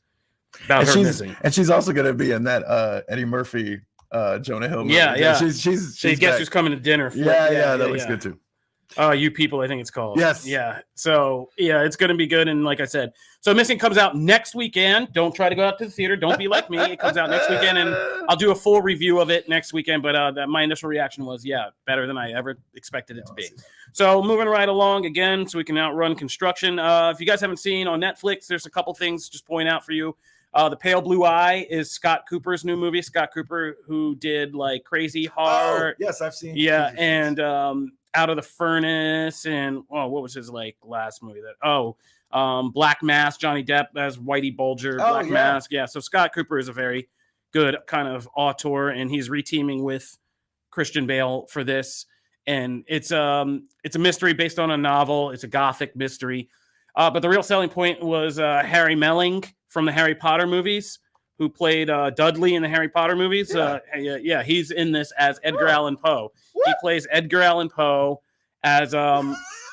about her missing. And she's also going to be in that Eddie Murphy. Jonah Hill movie. Yeah. She's guess who's coming to dinner. That looks good too. You People, I think it's called. Yes. Yeah. So it's going to be good. And like I said, so Missing comes out next weekend. Don't try to go out to the theater. Don't be like me. It comes out next weekend, and I'll do a full review of it next weekend. But my initial reaction was, better than I ever expected it to be. So moving right along again, so we can outrun construction. If you guys haven't seen on Netflix, there's a couple things just point out for you. The Pale Blue Eye is Scott Cooper's new movie. Scott Cooper, who did like Crazy Heart. Oh, yes, I've seen. Yeah, and Out of the Furnace, and what was his like last movie? Black Mask. Johnny Depp as Whitey Bulger. Black Mask. Yeah, so Scott Cooper is a very good kind of auteur, and he's reteaming with Christian Bale for this. And it's a mystery based on a novel. It's a gothic mystery. But the real selling point was Harry Melling from the Harry Potter movies, who played Dudley in the Harry Potter movies. He's in this as Edgar Allan Poe. He plays Edgar Allan Poe as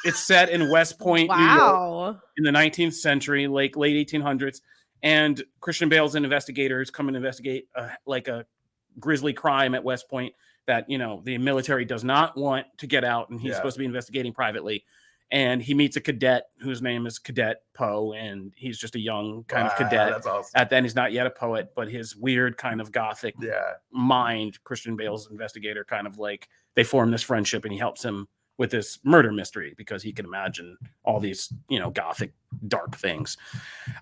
it's set in West Point, New York, in the 19th century, late 1800s. And Christian Bale's an investigator who's come and investigate a grisly crime at West Point that the military does not want to get out, and he's supposed to be investigating privately. And he meets a cadet whose name is Cadet Poe, and he's just a young kind of cadet. That's awesome. At then, he's not yet a poet, but his weird kind of gothic mind, Christian Bale's investigator, kind of like they form this friendship, and he helps him with this murder mystery because he can imagine all these, gothic dark things.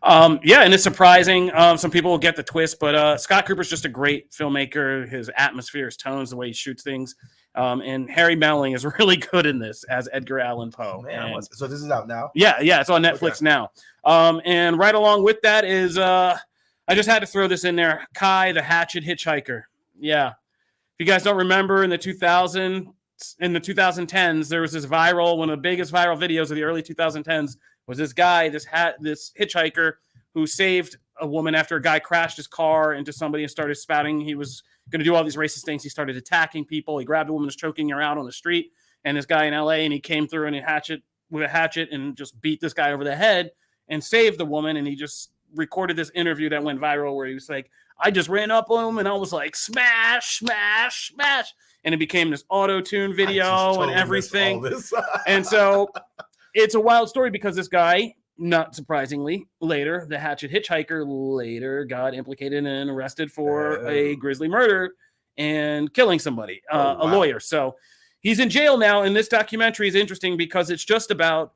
And it's surprising. Some people will get the twist, but Scott Cooper's just a great filmmaker. His atmosphere, his tones, the way he shoots things. And Harry Melling is really good in this as Edgar Allan Poe. So this is out now? Yeah, it's on Netflix now. And right along with that is, I just had to throw this in there, Kai the Hatchet Hitchhiker. Yeah. If you guys don't remember, in the 2010s, there was this one of the biggest viral videos of the early 2010s was this guy, this hitchhiker who saved a woman after a guy crashed his car into somebody and started spouting. He was going to do all these racist things. He started attacking people. He grabbed a woman, was choking her out on the street, and this guy in LA, and he came through and with a hatchet and just beat this guy over the head and saved the woman. And he just recorded this interview that went viral where he was like, I just ran up on him and I was like, smash, smash, smash. And it became this auto-tune video and everything. And so it's a wild story because this guy, not surprisingly, later, the hatchet hitchhiker later got implicated and arrested for a grisly murder and killing somebody, a lawyer. So he's in jail now. And this documentary is interesting because it's just about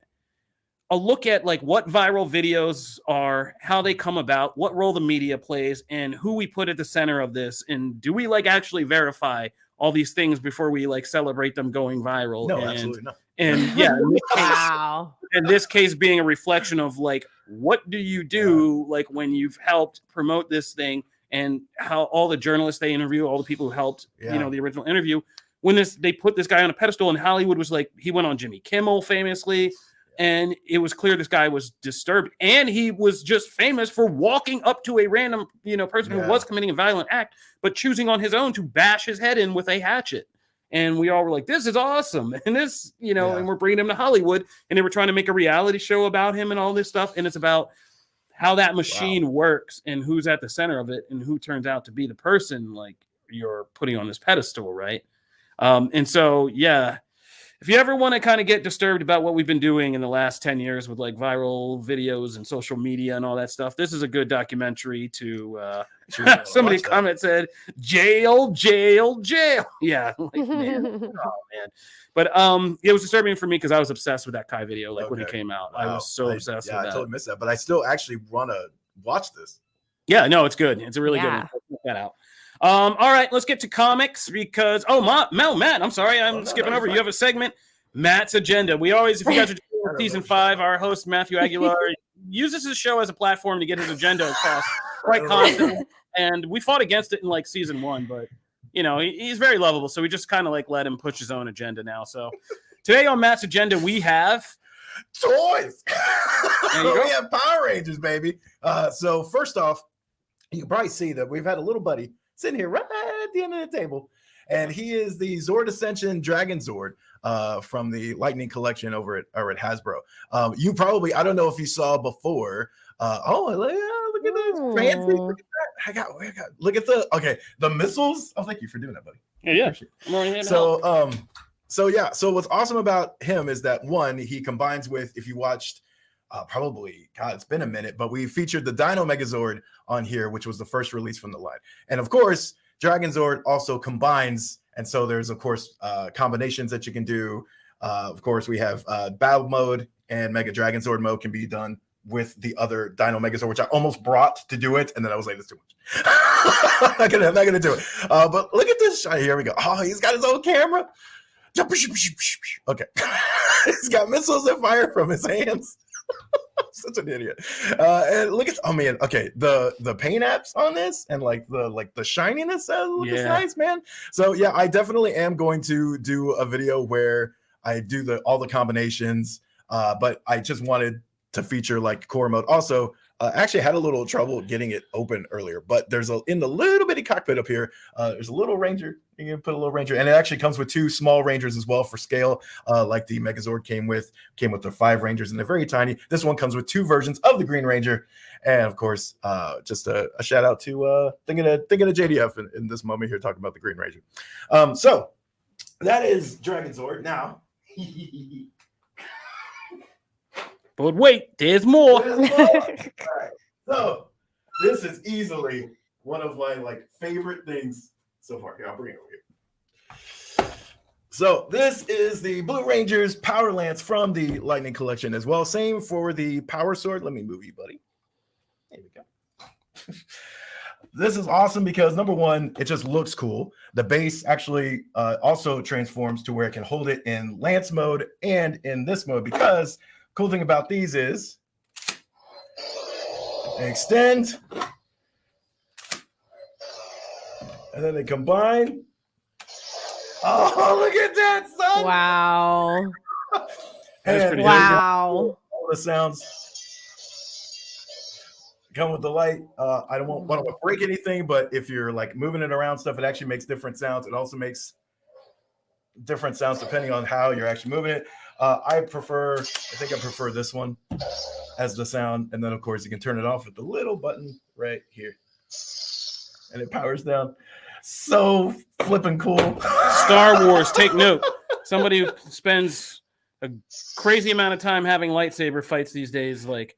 a look at like what viral videos are, how they come about, what role the media plays, and who we put at the center of this. And do we like actually verify all these things before we like celebrate them going viral? No, and, absolutely not. And yeah, in this case, Wow. in this case being a reflection of like, what do you do like when you've helped promote this thing, and how all the journalists they interview, all the people who helped, the original interview, when they put this guy on a pedestal, and Hollywood was like, he went on Jimmy Kimmel famously. And it was clear this guy was disturbed, and he was just famous for walking up to a random, person who was committing a violent act, but choosing on his own to bash his head in with a hatchet. And we all were like, this is awesome. And this, and we're bringing him to Hollywood, and they were trying to make a reality show about him and all this stuff. And it's about how that machine works and who's at the center of it and who turns out to be the person like you're putting on this pedestal. Right. And so, yeah. If you ever want to kind of get disturbed about what we've been doing in the last 10 years with like viral videos and social media and all that stuff, this is a good documentary to somebody comment said, jail, jail, jail. Yeah. Like, man. Oh, man. But it was disturbing for me because I was obsessed with that Kai video when he came out. Wow. I was so obsessed with that. I totally missed that, but I still actually want to watch this. Yeah, no, it's good. It's a really good one. Check that out. All right, let's get to comics because Matt, I'm sorry, I'm skipping over. You have a segment, Matt's Agenda. We always, if you guys are doing season 5, our host Matthew Aguilar uses his show as a platform to get his agenda across quite constantly. And we fought against it in like season 1, but he's very lovable, so we just kind of like let him push his own agenda now. So today on Matt's Agenda, we have toys. We have Power Rangers, baby. So first off, you can probably see that we've had a little buddy sitting here right at the end of the table, and he is the Zord Ascension Dragon Zord from the Lightning Collection over at Hasbro. You probably, I don't know if you saw before. Look at this fancy. Look at that. I got. Look at the missiles. Oh, thank you for doing that, buddy. Yeah. So what's awesome about him is that one, he combines with, if you watched. It's been a minute, but we featured the Dino Megazord on here, which was the first release from the line. And of course, Dragon Zord also combines. And so there's, of course, combinations that you can do. Of course, we have Battle Mode and Mega Dragon Zord mode can be done with the other Dino Megazord, which I almost brought to do it. And then I was like, it's too much. I'm not gonna do it. But look at this shot. Here we go. Oh, he's got his own camera. Okay. He's got missiles that fire from his hands. Such an idiot. And look at the paint apps on this and like the shininess looks nice, man. So yeah, I definitely am going to do a video where I do all the combinations, but I just wanted to feature like core mode. Also, actually had a little trouble getting it open earlier, but there's in the little bitty cockpit up here, there's a little ranger. You can put a little ranger, and it actually comes with 2 small rangers as well for scale, like the Megazord came with the 5 rangers, and they're very tiny. This one comes with 2 versions of the Green Ranger, and of course, just a shout out to thinking of JDF in this moment here talking about the Green Ranger. So that is Dragon Zord. Now. But wait, there's more. All right. So this is easily one of my favorite things so far. Here, I'll bring it over here. So this is the Blue Rangers Power Lance from the Lightning Collection as well. Same for the Power Sword. Let me move you, buddy. There we go. This is awesome because number one, it just looks cool. The base actually also transforms to where it can hold it in Lance mode and in this mode, because cool thing about these is they extend and then they combine. Oh, look at that, son! Wow. And wow. All the sounds come with the light. I don't want to break anything, but if you're moving it around stuff, it actually makes different sounds. It also makes different sounds depending on how you're actually moving it. I think I prefer this one as the sound. And then, of course, you can turn it off with the little button right here. And it powers down. So flipping cool. Star Wars, take note. Somebody who spends a crazy amount of time having lightsaber fights these days, like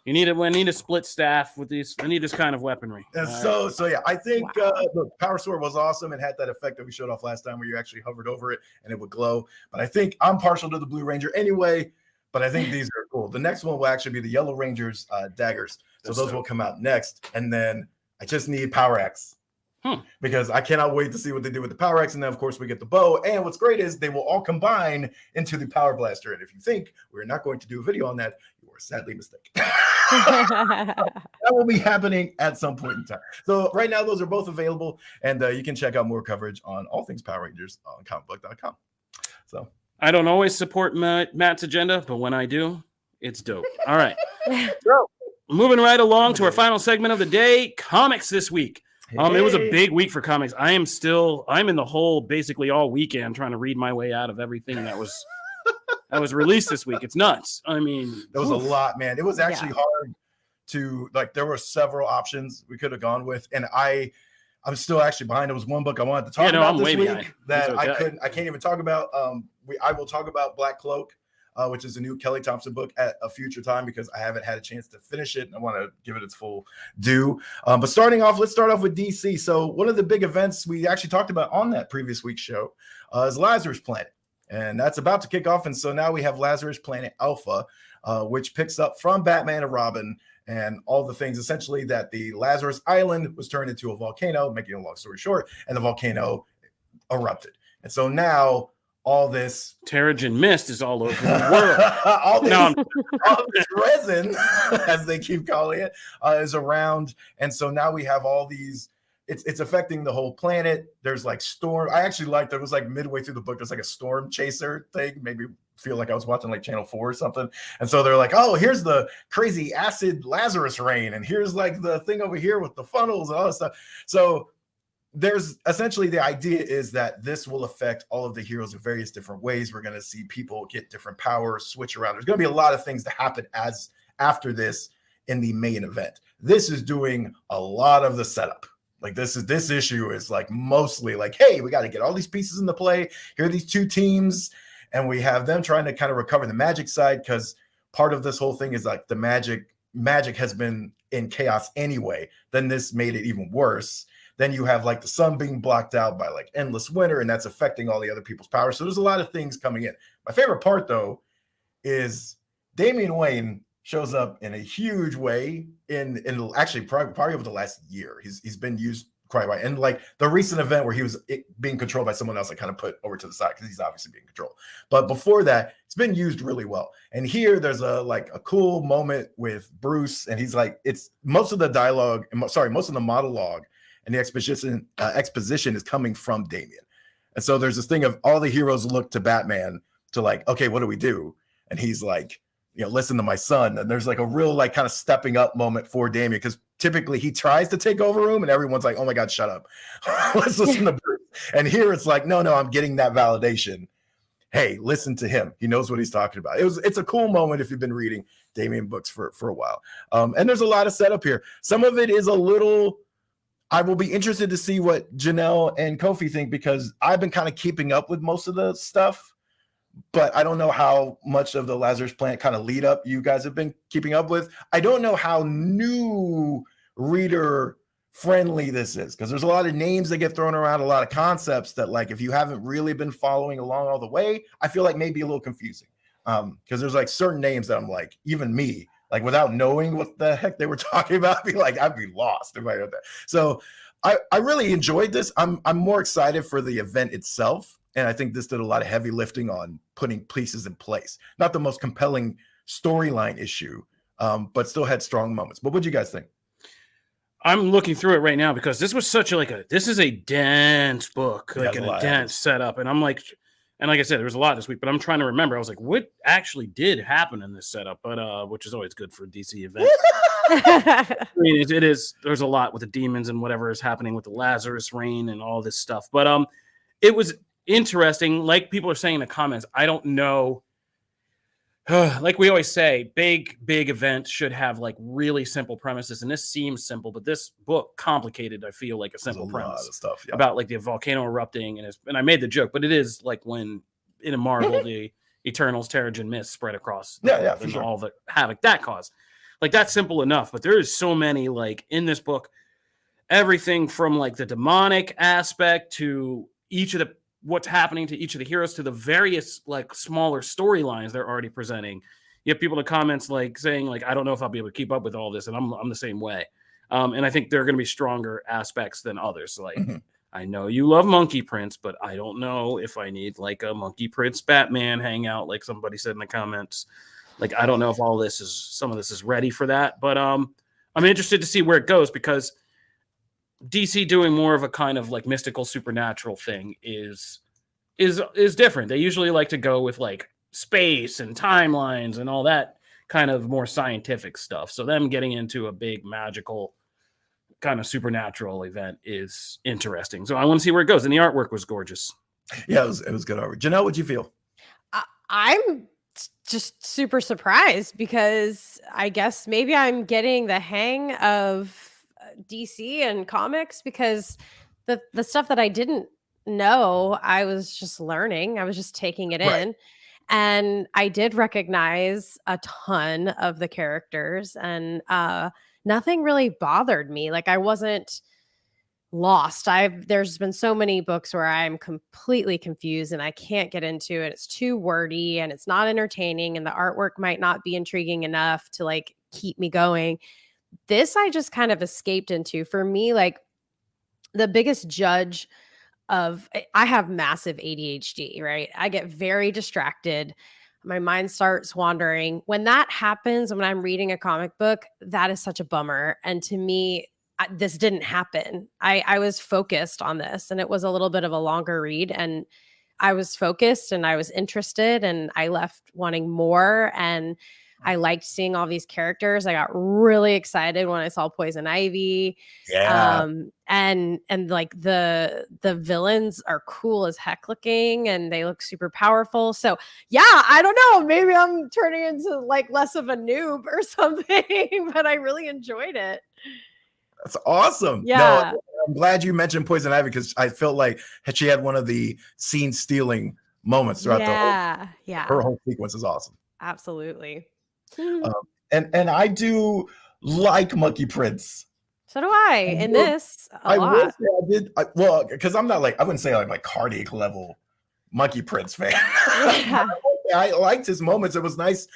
you need a split staff with these. I need this kind of weaponry. So yeah, I think the Power Sword was awesome and had that effect that we showed off last time where you actually hovered over it and it would glow. But I think I'm partial to the Blue Ranger anyway. But I think these are cool. The next one will actually be the Yellow Ranger's daggers. So those will come out next. And then I just need Power Axe. Because I cannot wait to see what they do with the Power Axe. And then, of course, we get the bow. And what's great is they will all combine into the Power Blaster. And if you think we're not going to do a video on that, you are sadly mistaken. That will be happening at some point in time. So right now, those are both available. And you can check out more coverage on all things Power Rangers on comicbook.com. So I don't always support Matt's agenda, but when I do, it's dope. All right. So, moving right along to our final segment of the day, comics this week. It was a big week for comics. I'm in the hole basically all weekend trying to read my way out of everything that was released this week. It's nuts. I mean, there was a lot, man. It was actually hard to there were several options we could have gone with. And I'm still actually behind. There was one book I wanted to talk about this week that I can't even talk about. I will talk about Black Cloak, which is a new Kelly Thompson book at a future time because I haven't had a chance to finish it and I want to give it its full due. But let's start off with DC. So one of the big events we actually talked about on that previous week's show is Lazurs Planet. And that's about to kick off. And so now we have Lazurs Planet Alpha, which picks up from Batman and Robin and all the things essentially that the Lazarus Island was turned into a volcano, making a long story short, and the volcano erupted. And so now all this Terrigen mist is all over the world. all this resin, as they keep calling it, is around. And so now we have all these, it's affecting the whole planet. There's like storm. I actually liked it was like midway through the book, there's like a storm chaser thing, maybe feel like I was watching like Channel 4 or something. And so they're like, oh, here's the crazy acid Lazarus rain. And here's like the thing over here with the funnels and all this stuff. So there's essentially the idea is that this will affect all of the heroes in various different ways. We're going to see people get different powers, switch around. There's going to be a lot of things to happen after this in the main event. This is doing a lot of the setup. Like this issue is like mostly like, hey, we got to get all these pieces into play. Here are these two teams, and we have them trying to kind of recover the magic side because part of this whole thing is like the magic has been in chaos anyway. Then this made it even worse. Then you have like the sun being blocked out by like endless winter, and that's affecting all the other people's powers. So there's a lot of things coming in. My favorite part though is Damian Wayne shows up in a huge way in actually probably over the last year. He's been used quite a while. And like the recent event where he was being controlled by someone else, I kind of put over to the side because he's obviously being controlled. But before that, it's been used really well. And here there's a cool moment with Bruce, and he's like, it's most of the monologue and the exposition is coming from Damian. And so there's this thing of all the heroes look to Batman to like, okay, what do we do? And he's like, listen to my son. And there's like a real like kind of stepping up moment for Damian because typically he tries to take over room and everyone's like, oh my God, shut up. Let's listen to Bruce. And here it's like, no, I'm getting that validation. Hey, listen to him. He knows what he's talking about. It's a cool moment if you've been reading Damian books for a while. And there's a lot of setup here. Some of it is a little, I will be interested to see what Janelle and Kofi think because I've been kind of keeping up with most of the stuff, but I don't know how much of the Lazarus Planet kind of lead up you guys have been keeping up with. I don't know how new reader friendly this is because there's a lot of names that get thrown around, a lot of concepts that like if you haven't really been following along all the way, I feel like maybe a little confusing because there's like certain names that I'm like, even me, like without knowing what the heck they were talking about, I'd be lost if I heard that. So I really enjoyed this. I'm more excited for the event itself. And I think this did a lot of heavy lifting on putting pieces in place. Not the most compelling storyline issue, but still had strong moments. But what do you guys think? I'm looking through it right now because this was such this is a dense book, like a dense setup. And I'm like, and like I said, there was a lot this week, but I'm trying to remember. I was like, what actually did happen in this setup? But which is always good for DC events. I mean, it is. There's a lot with the demons and whatever is happening with the Lazarus rain and all this stuff. But it interesting. Like people are saying in the comments, I don't know. Like we always say, big events should have like really simple premises, and this seems simple, but this book complicated. I feel like a simple premise of stuff about like the volcano erupting, and I made the joke, but it is like when in a Marvel the Eternals, Terrigen Mist spread across the world and all the havoc that caused. Like that's simple enough, but there is so many like in this book, everything from like the demonic aspect to each of the what's happening to each of the heroes to the various like smaller storylines they're already presenting. You have people in the comments like saying like, I don't know if I'll be able to keep up with all this, and I'm the same way. And I think there are going to be stronger aspects than others. Like I know you love Monkey Prince, but I don't know if I need like a Monkey Prince Batman hangout, like somebody said in the comments. Like I don't know if some of this is ready for that, but I'm interested to see where it goes, because DC doing more of a kind of like mystical supernatural thing is different. They usually like to go with like space and timelines and all that kind of more scientific stuff. So them getting into a big magical kind of supernatural event is interesting. So I want to see where it goes. And the artwork was gorgeous. Yeah, it was good artwork. Janelle, what'd you feel? I'm just super surprised, because I guess maybe I'm getting the hang of DC and comics, because the stuff that I didn't know, I was just learning. I was just taking it in. And I did recognize a ton of the characters, and nothing really bothered me. Like I wasn't lost. There's been so many books where I'm completely confused and I can't get into it. It's too wordy and it's not entertaining, and the artwork might not be intriguing enough to like keep me going. This I just kind of escaped into. For me, like the biggest judge of, I have massive ADHD, right? I get very distracted. My mind starts wandering. When that happens, when I'm reading a comic book, that is such a bummer. And to me, this didn't happen. I was focused on this, and it was a little bit of a longer read, and I was focused and I was interested, and I left wanting more. And I liked seeing all these characters. I got really excited when I saw Poison Ivy. Yeah. And like the villains are cool as heck looking, and they look super powerful. So yeah, I don't know. Maybe I'm turning into like less of a noob or something, but I really enjoyed it. That's awesome. Yeah. No, I'm glad you mentioned Poison Ivy, because I felt like she had one of the scene stealing moments throughout her whole sequence is awesome. Absolutely. And I do like Monkey Prince. So do I in this a lot. Will say well, because I'm not like, I wouldn't say I'm like cardiac level Monkey Prince fan. Yeah. I liked his moments. It was nice,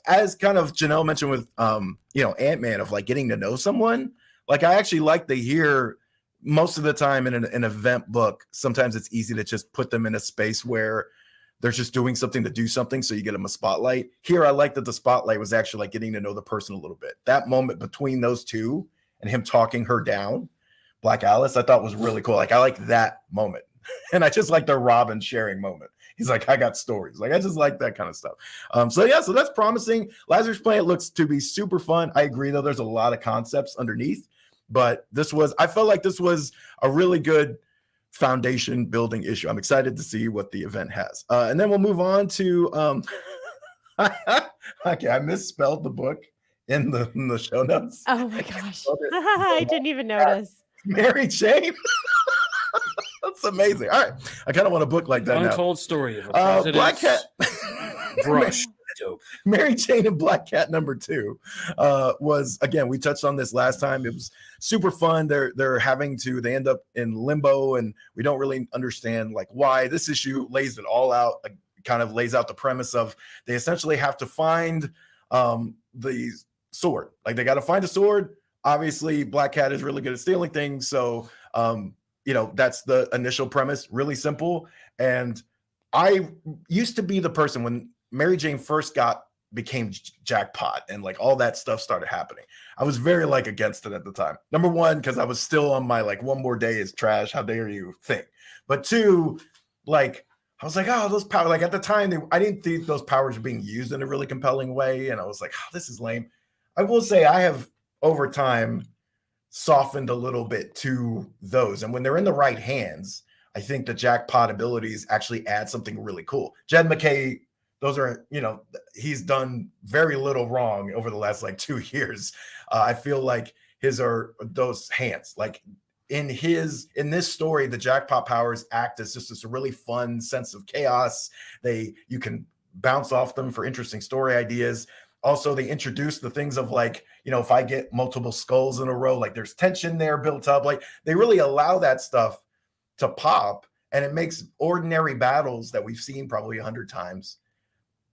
as kind of Janelle mentioned with Ant-Man, of like getting to know someone. Like I actually like to hear most of the time in an event book, sometimes it's easy to just put them in a space where they're just doing something to do something, so you get them a spotlight. Here, I like that the spotlight was actually like getting to know the person a little bit. That moment between those two and him talking her down, Black Alice, I thought was really cool. Like I like that moment. And I just like the Robin sharing moment. He's like, I got stories. Like I just like that kind of stuff. So that's promising. Lazurs Planet looks to be super fun. I agree, though, there's a lot of concepts underneath. But I felt like this was a really good foundation building issue. I'm excited to see what the event has. And then we'll move on to okay, I misspelled the book in the show notes. Oh my gosh. I didn't even notice. Mary Jane. That's amazing. All right. I kind of want a book like that. Untold story of a Black Cat. Brush. Dope. Mary Jane and Black Cat #2 was, again, we touched on this last time. It was super fun. They end up in limbo, and we don't really understand like why. This issue lays it all out, kind of lays out the premise of they essentially have to find the sword. Like they got to find a sword. Obviously, Black Cat is really good at stealing things. So, that's the initial premise. Really simple. And I used to be the person when Mary Jane first became Jackpot and like all that stuff started happening. I was very like against it at the time. Number one, because I was still on my like one more day is trash, how dare you thing. But two, like I was like, oh, those powers, like at the time, I didn't think those powers were being used in a really compelling way. And I was like, oh, this is lame. I will say I have over time softened a little bit to those. And when they're in the right hands, I think the Jackpot abilities actually add something really cool. Jed McKay, those are, he's done very little wrong over the last like 2 years. I feel like his are those hands. Like in this story, the Jackpot powers act as just this really fun sense of chaos. You can bounce off them for interesting story ideas. Also, they introduce the things of like, if I get multiple skulls in a row, like there's tension there built up. Like they really allow that stuff to pop, and it makes ordinary battles that we've seen probably 100 times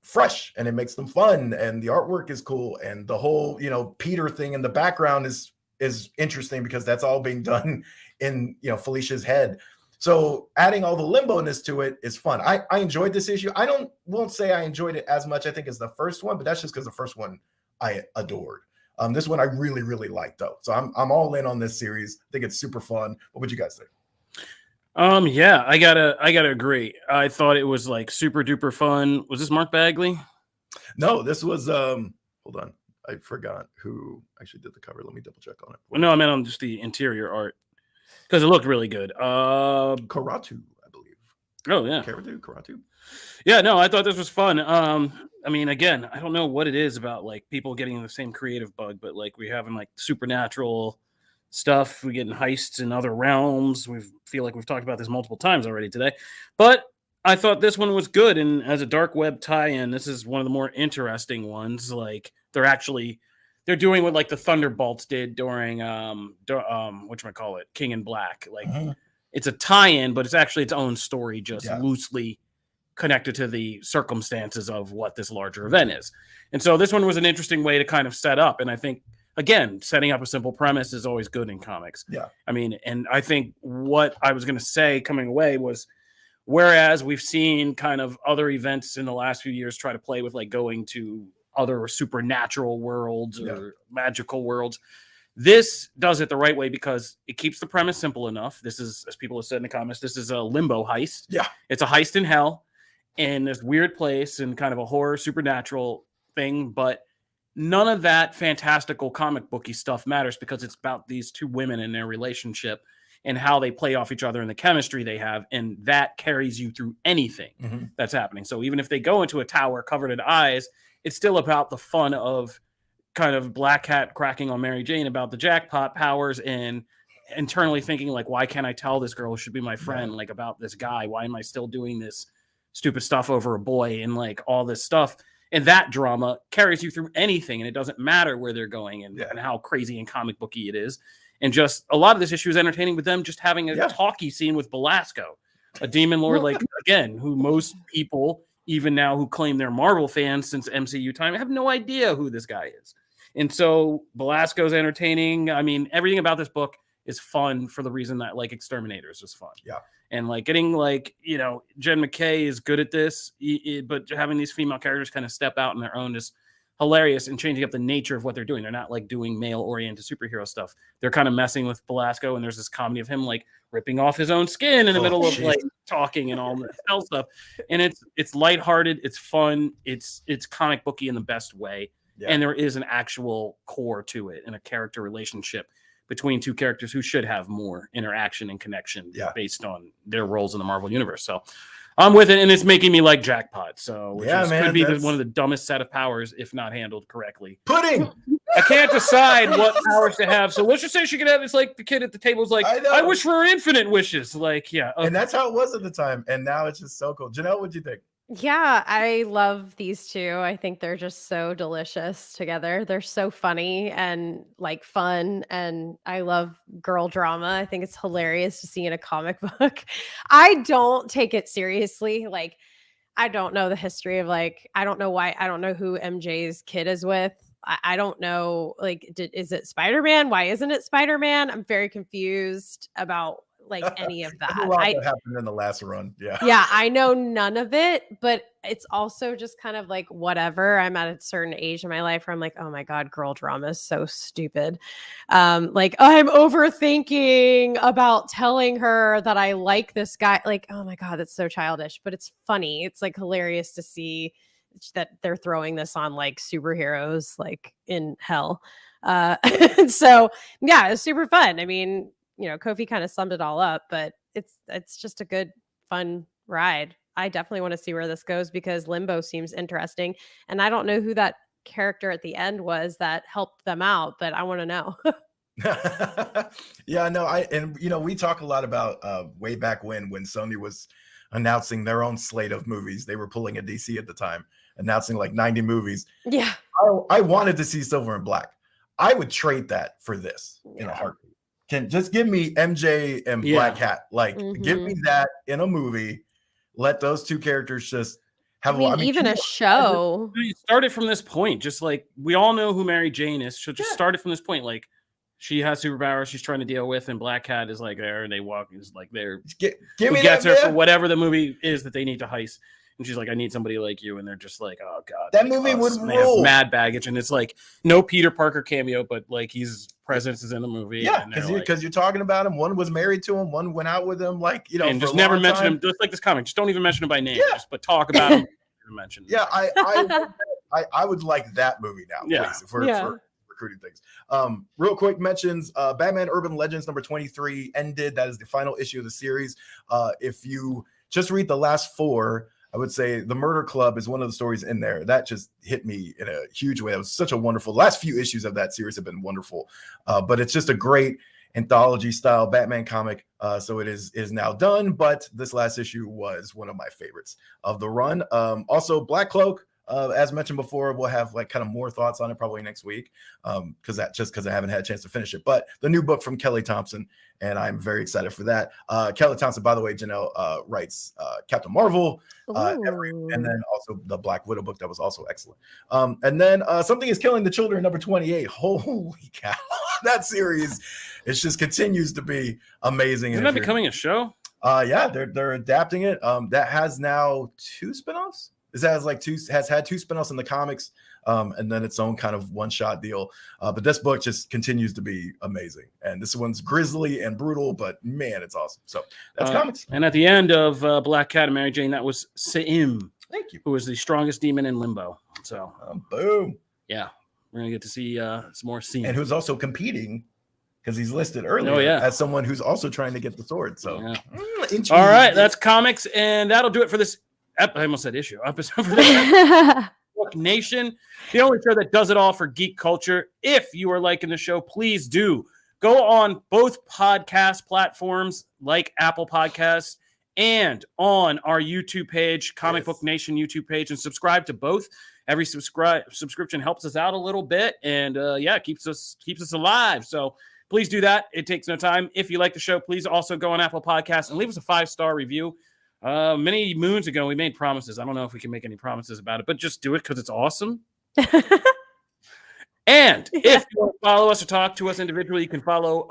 fresh, and it makes them fun, and the artwork is cool, and the whole Peter thing in the background is interesting because that's all being done in Felicia's head. So adding all the limbo-ness to it is fun. I enjoyed this issue. Won't say I enjoyed it as much, I think, as the first one, but that's just because the first one I adored. This one I really, really liked though. So I'm all in on this series. I think it's super fun. What would you guys think? Yeah, I gotta agree. I thought it was like super duper fun. Was this Mark Bagley? No, this was hold on. I forgot who actually did the cover. Let me double check on it. No, I meant on just the interior art because it looked really good. Karatu, I believe. Oh yeah, Karatu. Yeah, no, I thought this was fun. I mean, again, I don't know what it is about like people getting the same creative bug, but like we having like supernatural stuff, we getting heists in other realms. We feel like we've talked about this multiple times already today, but I thought this one was good. And as a dark web tie-in, this is one of the more interesting ones. Like they're doing what like the Thunderbolts did during whatchamacallit, King in Black. Like it's a tie-in, but it's actually its own story, just loosely connected to the circumstances of what this larger event is. And so this one was an interesting way to kind of set up. And I think, again, setting up a simple premise is always good in comics. Yeah. I mean, and I think what I was going to say coming away was, whereas we've seen kind of other events in the last few years try to play with like going to other supernatural worlds or magical worlds, this does it the right way because it keeps the premise simple enough. This is, as people have said in the comments, this is a limbo heist. Yeah. It's a heist in hell in this weird place and kind of a horror supernatural thing, but none of that fantastical comic booky stuff matters because it's about these two women and their relationship and how they play off each other and the chemistry they have. And that carries you through anything that's happening. So even if they go into a tower covered in eyes, it's still about the fun of kind of Black Cat cracking on Mary Jane about the jackpot powers and internally thinking like, why can't I tell this girl who should be my friend, like about this guy? Why am I still doing this stupid stuff over a boy and like all this stuff? And that drama carries you through anything, and it doesn't matter where they're going and how crazy and comic booky it is. And just a lot of this issue is entertaining with them just having a talky scene with Belasco, a demon lord, like, again, who most people, even now who claim they're Marvel fans since MCU time, have no idea who this guy is. And so Belasco's entertaining. I mean, everything about this book is fun for the reason that like Exterminators is fun. Yeah. And like getting like, Jen McKay is good at this, but having these female characters kind of step out on their own is hilarious and changing up the nature of what they're doing. They're not like doing male-oriented superhero stuff. They're kind of messing with Belasco, and there's this comedy of him like ripping off his own skin in the middle of like talking and all this hell stuff. And it's lighthearted, it's fun, it's comic booky in the best way. Yeah. And there is an actual core to it and a character relationship between two characters who should have more interaction and connection based on their roles in the Marvel universe. So I'm with it, and it's making me like Jackpot. So which could be one of the dumbest set of powers if not handled correctly. Pudding. I can't decide what powers to have. So let's just say she could have. It's like the kid at the table is like, I wish for infinite wishes. Like, yeah. Okay. And that's how it was at the time. And now it's just so cool. Janelle, what'd you think? Yeah, I love these two. I think they're just so delicious together. They're so funny and like fun. And I love girl drama. I think it's hilarious to see in a comic book. I don't take it seriously. Like, I don't know the history of like, I don't know why. I don't know who MJ's kid is with. I don't know. Like, is it Spider-Man? Why isn't it Spider-Man? I'm very confused about like any of that. That happened in the last run. Yeah, I know none of it, but it's also just kind of like whatever. I'm at a certain age in my life where I'm like, oh my god, girl drama is so stupid. Like I'm overthinking about telling her that I like this guy. Like, oh my god, that's so childish, but it's funny. It's like hilarious to see that they're throwing this on like superheroes like in hell. So yeah, it's super fun. I mean, Kofi kind of summed it all up, but it's just a good, fun ride. I definitely want to see where this goes because Limbo seems interesting. And I don't know who that character at the end was that helped them out, but I want to know. Yeah, no, we talk a lot about way back when Sony was announcing their own slate of movies. They were pulling a DC at the time, announcing like 90 movies. Yeah. I wanted to see Silver and Black. I would trade that for this in a heartbeat. Can just give me MJ and Black Cat. Like, give me that in a movie. Let those two characters just have even a show. You started from this point, just like we all know who Mary Jane is. So just started from this point, like she has superpowers she's trying to deal with, and Black Cat is like there, and they walk is like there. Give me gets that, her for whatever the movie is that they need to heist. And she's like, I need somebody like you. And they're just like, oh, God. That movie would roll. Mad baggage. And it's like, no Peter Parker cameo, but like his presence is in the movie. Yeah, because you're talking about him. One was married to him. One went out with him. Like, and just never mention him. Just like this comic. Just don't even mention him by name. Yeah. But talk about him. Mention. Yeah, I would like that movie now. Yeah. Please, for recruiting things. Real quick mentions, Batman Urban Legends number 23 ended. That is the final issue of the series. If you just read the last 4, I would say The Murder Club is one of the stories in there. That just hit me in a huge way. It was such a wonderful, the last few issues of that series have been wonderful. But it's just a great anthology style Batman comic. So it is now done. But this last issue was one of my favorites of the run. Also Black Cloak, as mentioned before, we'll have like kind of more thoughts on it probably next week. Because I haven't had a chance to finish it. But the new book from Kelly Thompson, and I'm very excited for that. Kelly Thompson, by the way, Janelle writes Captain Marvel, and then also the Black Widow book that was also excellent. And then Something is Killing the Children, number 28. Holy cow, that series, it just continues to be amazing. Isn't that becoming a show? Yeah, they're adapting it. That has now 2 spinoffs. This has had 2 spinoffs in the comics, and then its own kind of one-shot deal. But this book just continues to be amazing. And this one's grisly and brutal, but man, it's awesome. So that's comics. And at the end of Black Cat and Mary Jane, that was Saim. Thank you. Who was the strongest demon in Limbo. So boom. Yeah, we're gonna get to see some more scenes. And who's also competing because he's listed earlier as someone who's also trying to get the sword. So all right, that's comics, and that'll do it for this. I almost said issue episode for this. Book Nation, the only show that does it all for geek culture. If you are liking the show, please do go on both podcast platforms like Apple Podcasts and on our YouTube page, ComicBook Nation YouTube page, and subscribe to both. Every subscription helps us out a little bit, and keeps us alive. So please do that. It takes no time. If you like the show, please also go on Apple Podcasts and leave us a 5-star review. Many moons ago, we made promises. I don't know if we can make any promises about it, but just do it because it's awesome. And if you want to follow us or talk to us individually, you can follow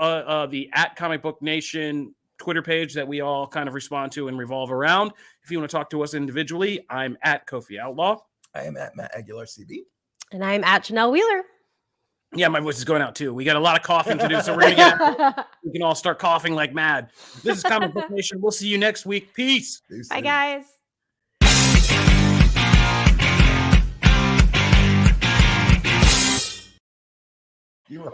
the @ComicBook Nation Twitter page that we all kind of respond to and revolve around. If you want to talk to us individually, I'm @Kofi Outlaw. I am @Matt Aguilar CB. And I'm @Janelle Wheeler. Yeah, my voice is going out too. We got a lot of coughing to do, so we're gonna we can all start coughing like mad. This is Comic Book Nation. We'll see you next week. Peace. Bye, guys. You were